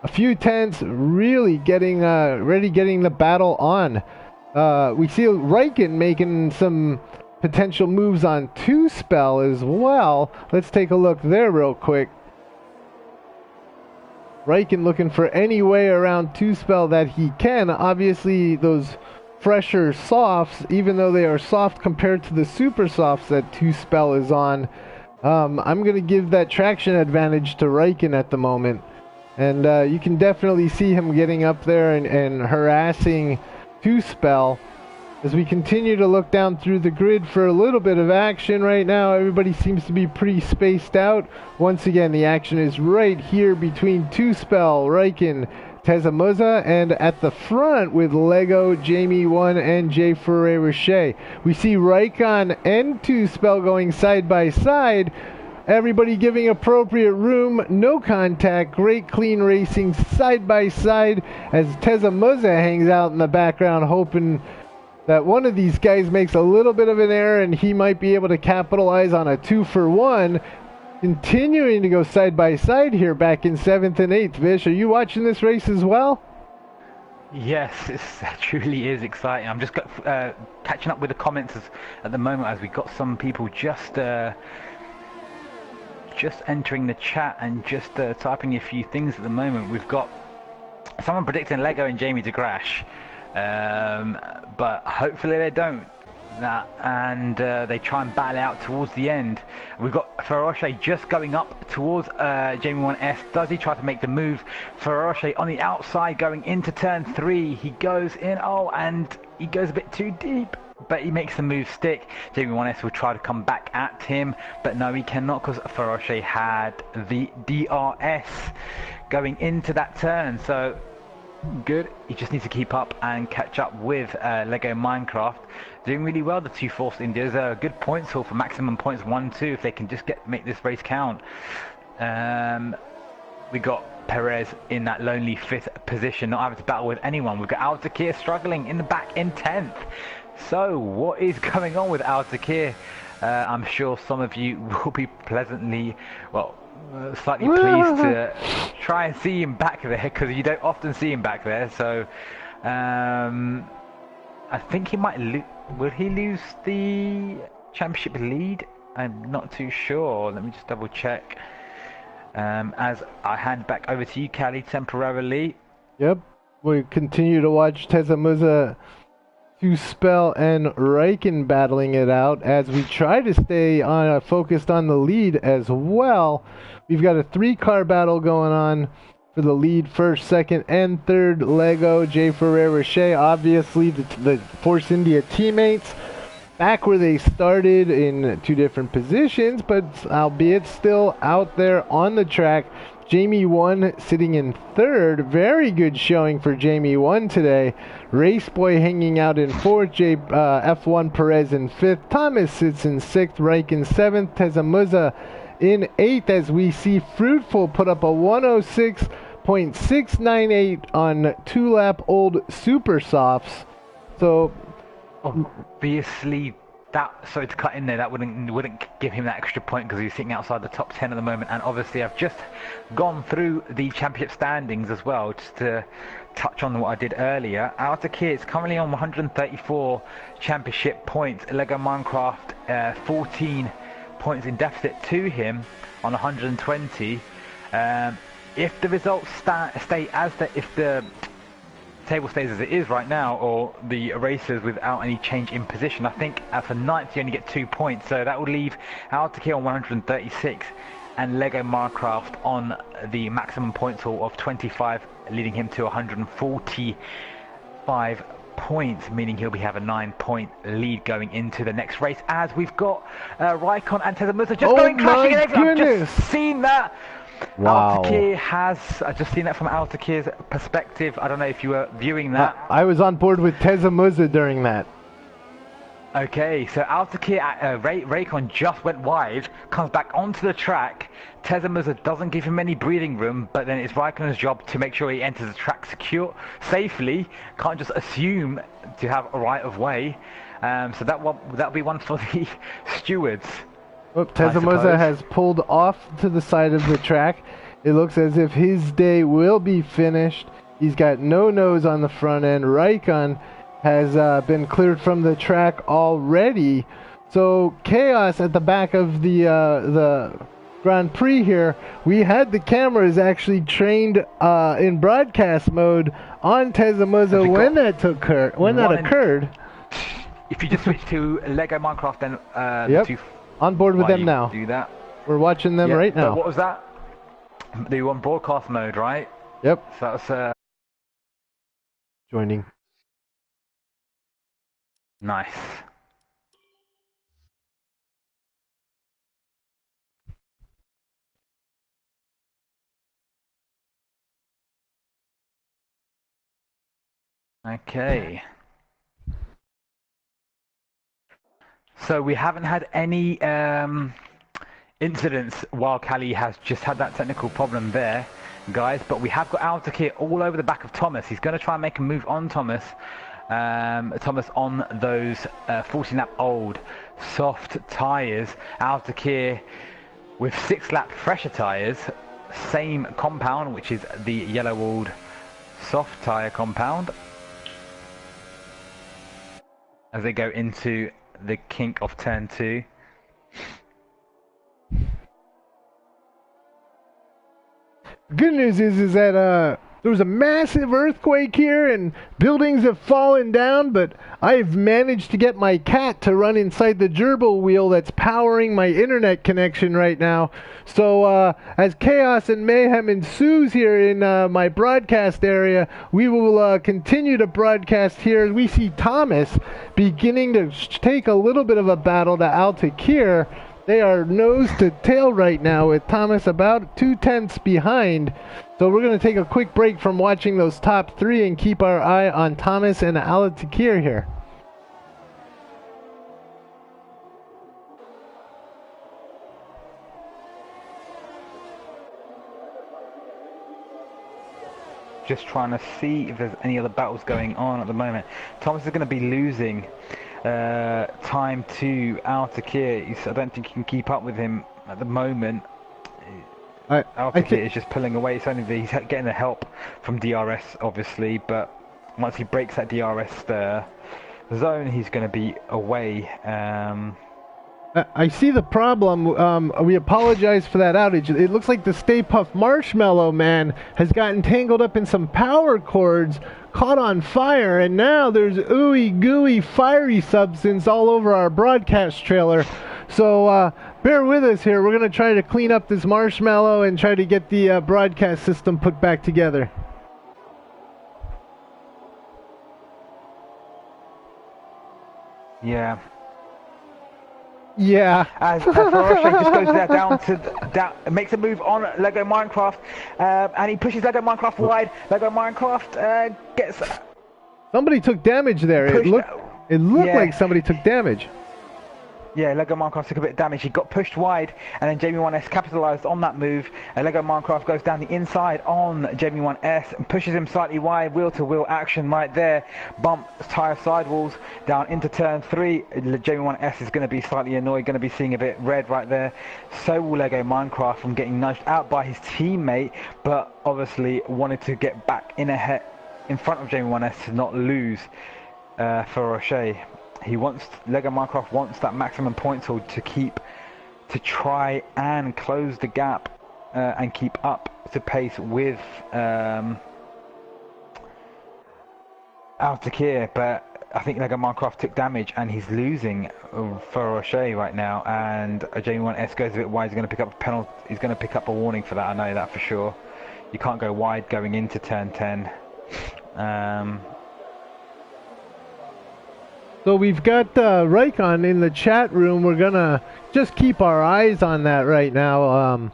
few tenths, really getting getting the battle on. We see Riken making some potential moves on two-spell as well. Let's take a look there real quick. Riken looking for any way around two-spell that he can. Obviously, those fresher softs, even though they are soft compared to the super softs that two-spell is on, I'm going to give that traction advantage to Riken at the moment. And you can definitely see him getting up there and harassing two-spell. As we continue to look down through the grid for a little bit of action right now, everybody seems to be pretty spaced out. Once again, the action is right here between two-spell, Riken, Tezamuza, and at the front with Lego, Jamie1, and Jay Ferrer-Rocher. We see Raikon and two-spell going side by side. Everybody giving appropriate room, no contact, great clean racing side by side as Tezamuza hangs out in the background hoping that one of these guys makes a little bit of an error and he might be able to capitalize on a 2-for-1. Continuing to go side by side here back in 7th and 8th. Vish, are you watching this race as well? Yes, it truly is exciting. I'm just catching up with the comments at the moment as we got some people just entering the chat and just typing a few things at the moment. We've got someone predicting Lego and Jamie to crash. But hopefully they don't, and they try and battle out towards the end. We've got Ferrer-Rocher just going up towards Jamie1S. Does he try to make the move? Ferrer-Rocher on the outside going into turn 3. He goes in, and he goes a bit too deep, but he makes the move stick. Jamie1S will try to come back at him, but no, he cannot because Ferrer-Rocher had the DRS going into that turn. So good, he just needs to keep up and catch up with Lego Minecraft. Doing really well, the two Force Indias. A good points haul for maximum points 1-2 if they can just make this race count. We got Perez in that lonely 5th position, not having to battle with anyone. We've got Al-Takir struggling in the back in 10th. So what is going on with Al-Takir? I'm sure some of you will be pleasantly, well, slightly pleased to try and see him back there because you don't often see him back there. So I think he might will he lose the championship lead? I'm not too sure. Let me just double check as I hand back over to you, Callie, temporarily. Yep, we continue to watch Tezamuza, two-spell, and Riken battling it out as we try to stay focused on the lead as well. We've got a 3-car battle going on for the lead, 1st, 2nd, and 3rd. Lego, Jay Ferrer-Rocher, obviously the Force India teammates, back where they started in 2 different positions, but albeit still out there on the track. Jamie1 sitting in 3rd. Very good showing for Jamie1 today. Raceboy hanging out in 4th. F1 Perez in 5th. Thomas sits in 6th. Riken 7th. Tezamuza in 8th as we see Fruitful put up a 106.698 on 2-lap-old Super Softs. So obviously sorry to cut in there, that wouldn't give him that extra point because he's sitting outside the top 10 at the moment. And obviously I've just gone through the championship standings as well, just to touch on what I did earlier. Al-Takir is currently on 134 championship points. Lego Minecraft 14 points in deficit to him on 120. If the results stay as if the table stays as it is right now, or the racers without any change in position, I think for ninth you only get 2 points, so that would leave Altakir on 136 and Lego Minecraft on the maximum point haul of 25, leading him to 145 points, meaning he'll have a 9-point lead going into the next race, as we've got Raikon and Tezamusa just going crashing in. I've just seen that. Wow. Altakir I've just seen that from Altakir's perspective. I don't know if you were viewing that. I was on board with Tezamusa during that. Okay, so Altakir, Raikon just went wide, comes back onto the track. Tezamusa doesn't give him any breathing room, but then it's Raikon's job to make sure he enters the track safely. Can't just assume to have a right of way. So that'll be one for the stewards. Oh, Tezamusa has pulled off to the side of the track. It looks as if his day will be finished. He's got no nose on the front end. Raikon has been cleared from the track already. So chaos at the back of the Grand Prix here. We had the cameras actually trained in broadcast mode on Tezamusa when that occurred. If you just switch to Lego Minecraft, then yep. On board with them now. Do that. We're watching them right now. What was that? They were on broadcast mode, right? Yep. So that's joining. Nice. Okay. So we haven't had any incidents while Cali has just had that technical problem there, guys, but we have got Altakir all over the back of Thomas. He's going to try and make a move on Thomas. Thomas on those 40-lap old soft tyres. Altakir with 6-lap fresher tyres, same compound, which is the yellow-walled soft tyre compound, as they go into the kink of turn 2. Good news is that there was a massive earthquake here and buildings have fallen down, but I've managed to get my cat to run inside the gerbil wheel that's powering my internet connection right now. So as chaos and mayhem ensues here in my broadcast area, we will continue to broadcast here as we see Thomas beginning to take a little bit of a battle to Altakir. They are nose to tail right now, with Thomas about 2/10 behind. So we're going to take a quick break from watching those top three and keep our eye on Thomas and Altakir here. Just trying to see if there's any other battles going on at the moment. Thomas is going to be losing time to Altakir. I don't think he can keep up with him at the moment. Altakir is just pulling away. It's only he's getting the help from DRS, obviously, but once he breaks that DRS zone, he's going to be away. I see the problem. We apologize for that outage. It looks like the Stay Puft Marshmallow Man has gotten tangled up in some power cords, caught on fire, and now there's ooey gooey fiery substance all over our broadcast trailer. So bear with us here. We're going to try to clean up this marshmallow and try to get the broadcast system put back together. Yeah. Yeah. As Ferochet just goes down, makes a move on Lego Minecraft, and he pushes Lego Minecraft wide. Lego Minecraft gets. Somebody took damage there. It looked like somebody took damage. Yeah, Lego Minecraft took a bit of damage. He got pushed wide, and then Jamie1S capitalised on that move. Lego Minecraft goes down the inside on Jamie1S and pushes him slightly wide. Wheel-to-wheel action right there. Bump tyre sidewalls down into turn 3. Jamie1S is going to be slightly annoyed, going to be seeing a bit red right there. So will Lego Minecraft from getting nudged out by his teammate, but obviously wanted to get back in front of Jamie1S to not lose Ferochet. Lego Minecraft wants that maximum points haul to try and close the gap and keep up to pace with Altakir, but I think Lego Minecraft took damage and he's losing for Rocher right now, and Jamie 1S goes a bit wide. He's going to pick up a penalty. He's going to pick up a warning for that. I know that for sure. You can't go wide going into turn 10. So we've got Raikon in the chat room. We're gonna just keep our eyes on that right now. A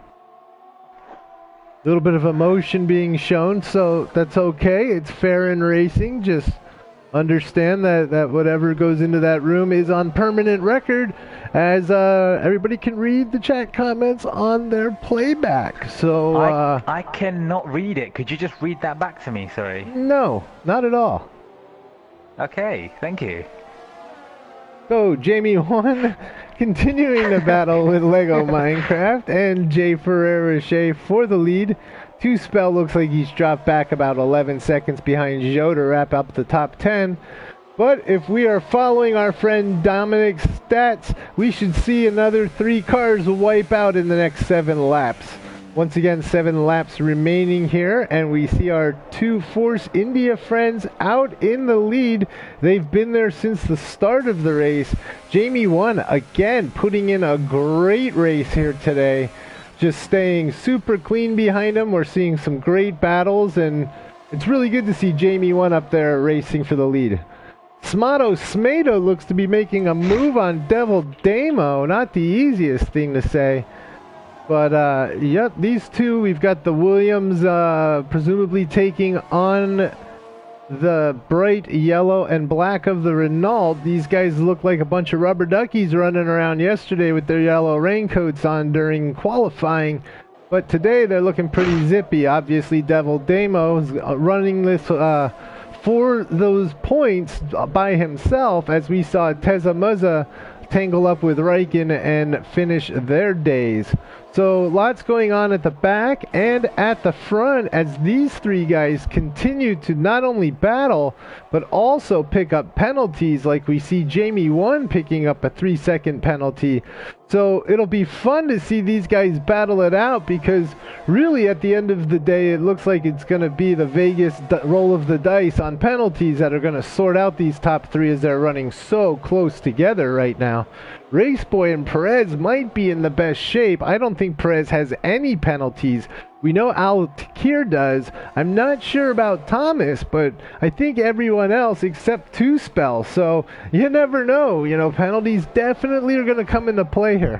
little bit of emotion being shown, so that's okay. It's fair in racing. Just understand that whatever goes into that room is on permanent record, as everybody can read the chat comments on their playback. So I cannot read it. Could you just read that back to me? Sorry. No, not at all. Okay, thank you. So, Jamie 1 continuing the battle with Lego Minecraft, and Jay Ferreira Shea for the lead. Two Spell looks like he's dropped back about 11 seconds behind Joe to wrap up the top 10. But if we are following our friend Dominic's stats, we should see another 3 cars wipe out in the next 7 laps. Once again, 7 laps remaining here, and we see our 2 Force India friends out in the lead. They've been there since the start of the race. Jamie 1 again putting in a great race here today, just staying super clean behind him. We're seeing some great battles, and it's really good to see Jamie 1 up there racing for the lead. Smato Smato looks to be making a move on Devil Damo. Not the easiest thing to say. But, yep, these two, we've got the Williams presumably taking on the bright yellow and black of the Renault. These guys look like a bunch of rubber duckies running around yesterday with their yellow raincoats on during qualifying. But today they're looking pretty zippy. Obviously, Devil Damo is running this for those points by himself, as we saw Teza Muzza tangle up with Riken and finish their days. So lots going on at the back and at the front as these 3 guys continue to not only battle but also pick up penalties, like we see Jamie 1 picking up a 3-second penalty. So it'll be fun to see these guys battle it out, because really at the end of the day it looks like it's going to be the Vegas roll of the dice on penalties that are going to sort out these top 3, as they're running so close together right now. Raceboy and Perez might be in the best shape. I don't think Perez has any penalties. We know Al Takir does. I'm not sure about Thomas, but I think everyone else except 2 Spell. So you never know. You know, penalties definitely are going to come into play here.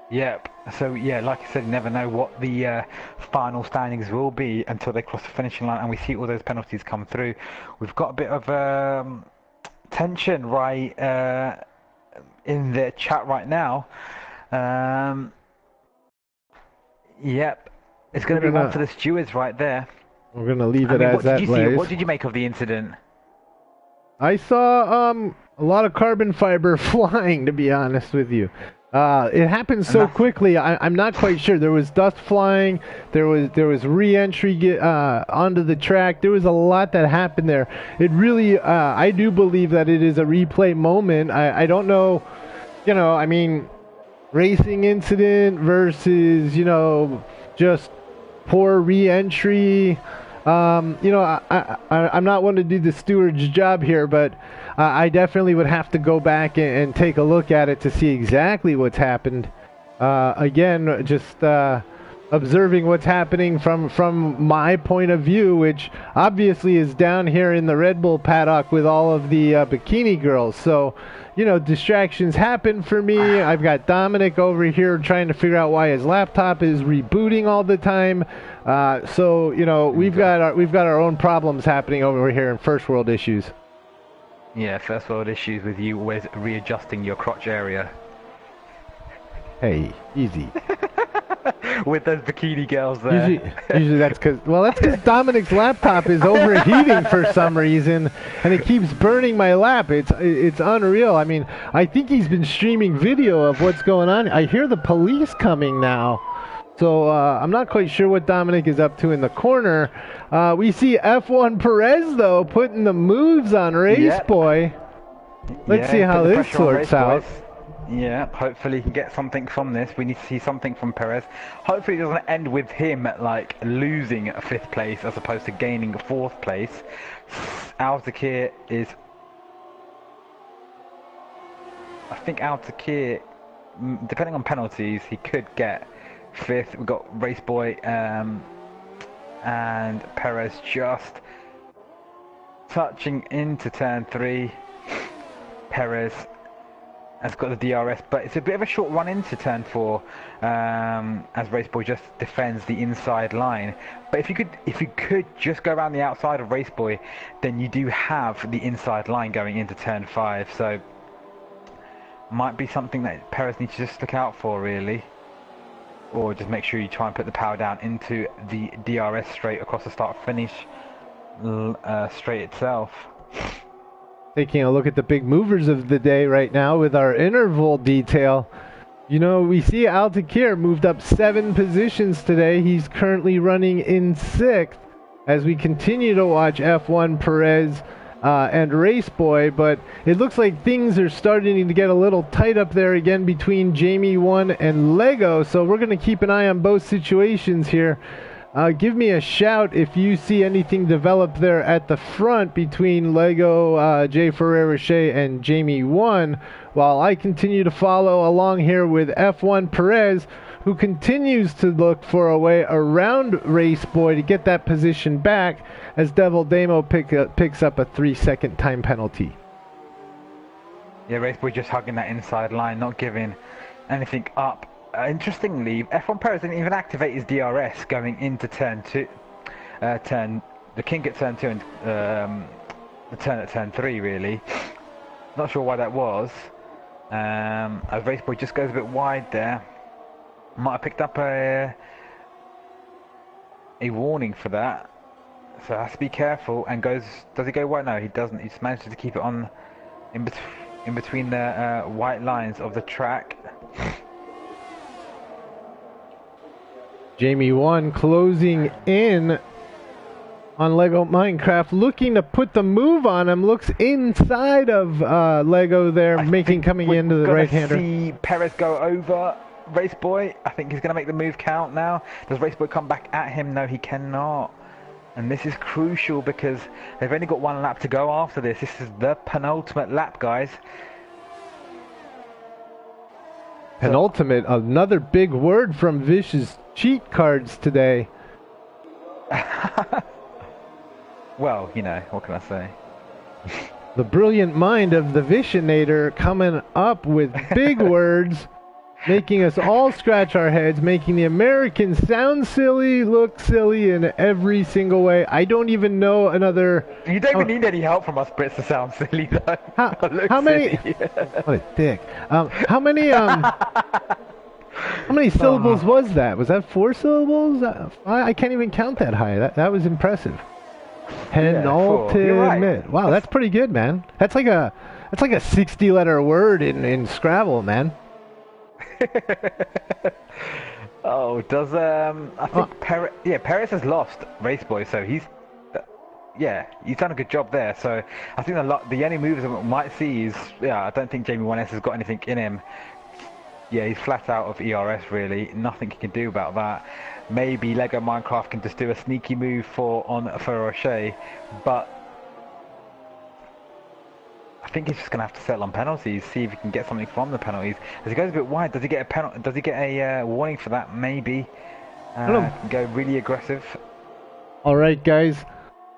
Yep. So yeah, like I said, you never know what the final standings will be until they cross the finishing line and we see all those penalties come through. We've got a bit of tension right in the chat right now. Yep, it's going to be one for the Stewards right there. We're going to leave it as that lays. What did you make of the incident? I saw a lot of carbon fiber flying, to be honest with you. It happened so quickly. I'm not quite sure. There was dust flying. There was re-entry onto the track. There was a lot that happened there. It really, I do believe that it is a replay moment. I don't know, you know, I mean, racing incident versus, you know, just poor re-entry. You know, I'm not one to do the steward's job here, but I definitely would have to go back and take a look at it to see exactly what's happened. Again, just observing what's happening from my point of view, which obviously is down here in the Red Bull paddock with all of the bikini girls. So, you know, distractions happen for me. I've got Dominic over here trying to figure out why his laptop is rebooting all the time. So, you know, we've got our own problems happening over here in first world issues. Yeah, first world issues with you always readjusting your crotch area. Hey, easy. With those bikini girls there. Usually that's because Dominic's laptop is overheating for some reason, and it keeps burning my lap. It's unreal. I mean, I think he's been streaming video of what's going on. I hear the police coming now. So I'm not quite sure what Dominic is up to in the corner. We see F1 Perez, though, putting the moves on Raceboy. Let's see how this sorts out. Yeah, hopefully he can get something from this. We need to see something from Perez. Hopefully it doesn't end with him like losing a 5th place as opposed to gaining a 4th place. Al-Takir is... I think Al-Takir, depending on penalties, he could get 5th. We've got Race Boy and Perez just touching into turn 3. Perez has got the DRS, but it's a bit of a short run into turn 4 as Raceboy just defends the inside line. But if you could just go around the outside of Raceboy, then you do have the inside line going into turn 5. So might be something that Perez needs to just look out for, really, or just make sure you try and put the power down into the DRS straight across the start finish straight itself. Taking a look at the big movers of the day right now with our interval detail. You know, we see Al-Takir moved up 7 positions today. He's currently running in 6th as we continue to watch F1 Perez and Raceboy, but it looks like things are starting to get a little tight up there again between Jamie 1 and Lego, so we're going to keep an eye on both situations here. Give me a shout if you see anything develop there at the front between Lego, Jay Ferrer-Rocher, and Jamie 1, while I continue to follow along here with F1 Perez, who continues to look for a way around Raceboy to get that position back as Devil Damo picks up a 3-second time penalty. Yeah, Raceboy just hugging that inside line, not giving anything up. Interestingly, F1 Perez didn't even activate his DRS going into turn 2. The kink at turn 2 and the turn at turn 3, really. Not sure why that was. As Raceboy just goes a bit wide there. Might have picked up a warning for that. So has to be careful and goes... Does he go wide? No, he doesn't. He's managed to keep it on in between the white lines of the track. Jamie 1 closing in on Lego Minecraft, looking to put the move on him. Looks inside of Lego there, coming into the right-hander. See Perez go over Raceboy. I think he's going to make the move count now. Does Raceboy come back at him? No, he cannot. And this is crucial because they've only got 1 lap to go after this. This is the penultimate lap, guys. Penultimate, another big word from Vish's cheat cards today. Well, you know, what can I say? The brilliant mind of the Vishinator coming up with big words, making us all scratch our heads, making the Americans sound silly, look silly in every single way. I don't even know another... You don't even need any help from us Brits to sound silly, though. How many... What a dick. How many syllables was that? Was that 4 syllables? I can't even count that high. That was impressive. Penultimate. You're right. Wow, that's pretty good, man. That's like a 60-letter word in Scrabble, man. Oh, does I think Perez has lost Raceboy, so he's done a good job there. So I think the only moves that we might see is I don't think Jamie 1S has got anything in him. Yeah, he's flat out of ERS, really. Nothing he can do about that. Maybe Lego Minecraft can just do a sneaky move for Rocher, but I think he's just going to have to settle on penalties, see if he can get something from the penalties. As he goes a bit wide, does he get a penalty? Does he get a warning for that? Maybe. Go really aggressive. All right, guys.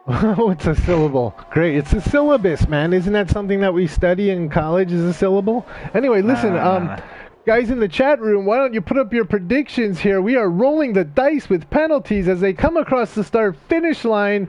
What's a syllable? Great. It's a syllabus, man. Isn't that something that we study in college, is a syllable? Anyway, listen, guys in the chat room, why don't you put up your predictions here? We are rolling the dice with penalties as they come across the start-finish line.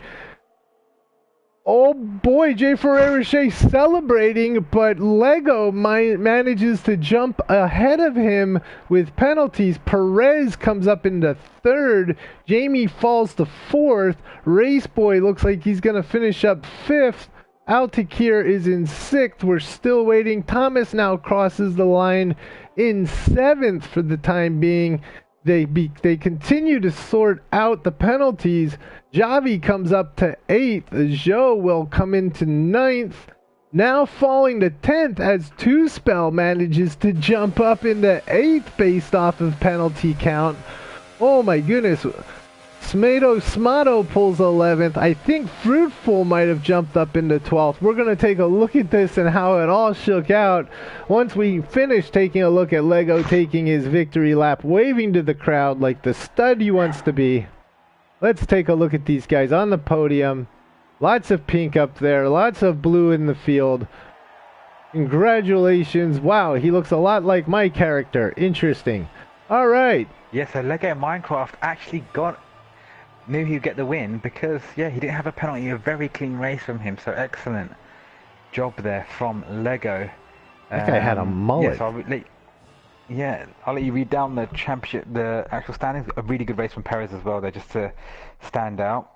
Oh boy, Jay Ferrer-Rocher celebrating, but Lego manages to jump ahead of him with penalties. Perez comes up into 3rd. Jamie falls to 4th. Raceboy looks like he's going to finish up 5th. Al-Takir is in 6th. We're still waiting. Thomas now crosses the line in 7th for the time being. They continue to sort out the penalties. Javi comes up to 8th. Joe will come into 9th. Now falling to 10th as Two Spell manages to jump up into 8th based off of penalty count. Oh my goodness. Smato pulls 11th. I think Fruitful might have jumped up into 12th. We're going to take a look at this and how it all shook out once we finish taking a look at Lego taking his victory lap, waving to the crowd like the stud he wants to be. Let's take a look at these guys on the podium. Lots of pink up there, lots of blue in the field. Congratulations. Wow, he looks a lot like my character. Interesting. All right. Yeah, so Lego Minecraft actually knew he'd get the win because, yeah, he didn't have a penalty. A very clean race from him, so excellent job there from Lego. That guy had a mullet. I'll let you read down the championship, the actual standings. A really good race from Perez as well there, just to stand out.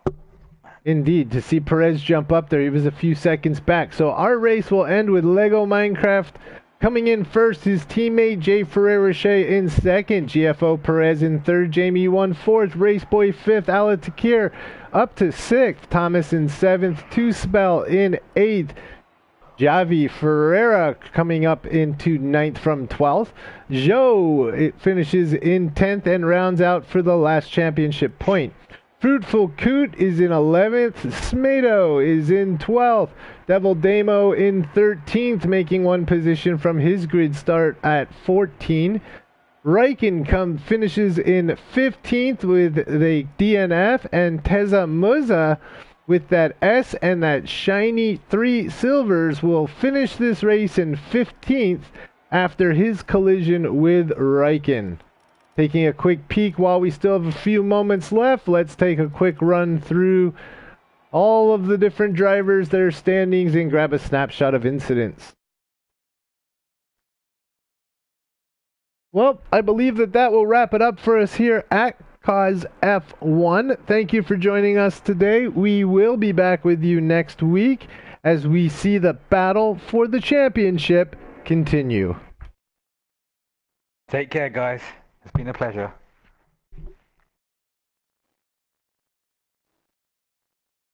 Indeed, to see Perez jump up there, he was a few seconds back. So our race will end with Lego Minecraft coming in first, his teammate Jay Ferrer-Rocher in second, GFO Perez in third, Jamie won fourth, Raceboy fifth, Ala Takir up to sixth, Thomas in seventh, Two Spell in eighth, Javi Ferreira coming up into ninth from 12th. Joe it finishes in 10th and rounds out for the last championship point. Fruitful Coot is in 11th. Smato is in 12th. Devil Damo in 13th, making one position from his grid start at 14. Riken finishes in 15th with the DNF, and Teza Muza with that S and that shiny 3 silvers will finish this race in 15th after his collision with Riken. Taking a quick peek while we still have a few moments left, let's take a quick run through all of the different drivers, their standings, and grab a snapshot of incidents. Well, I believe that will wrap it up for us here at Cause F1. Thank you for joining us today. We will be back with you next week as we see the battle for the championship continue. Take care, guys. It's been a pleasure.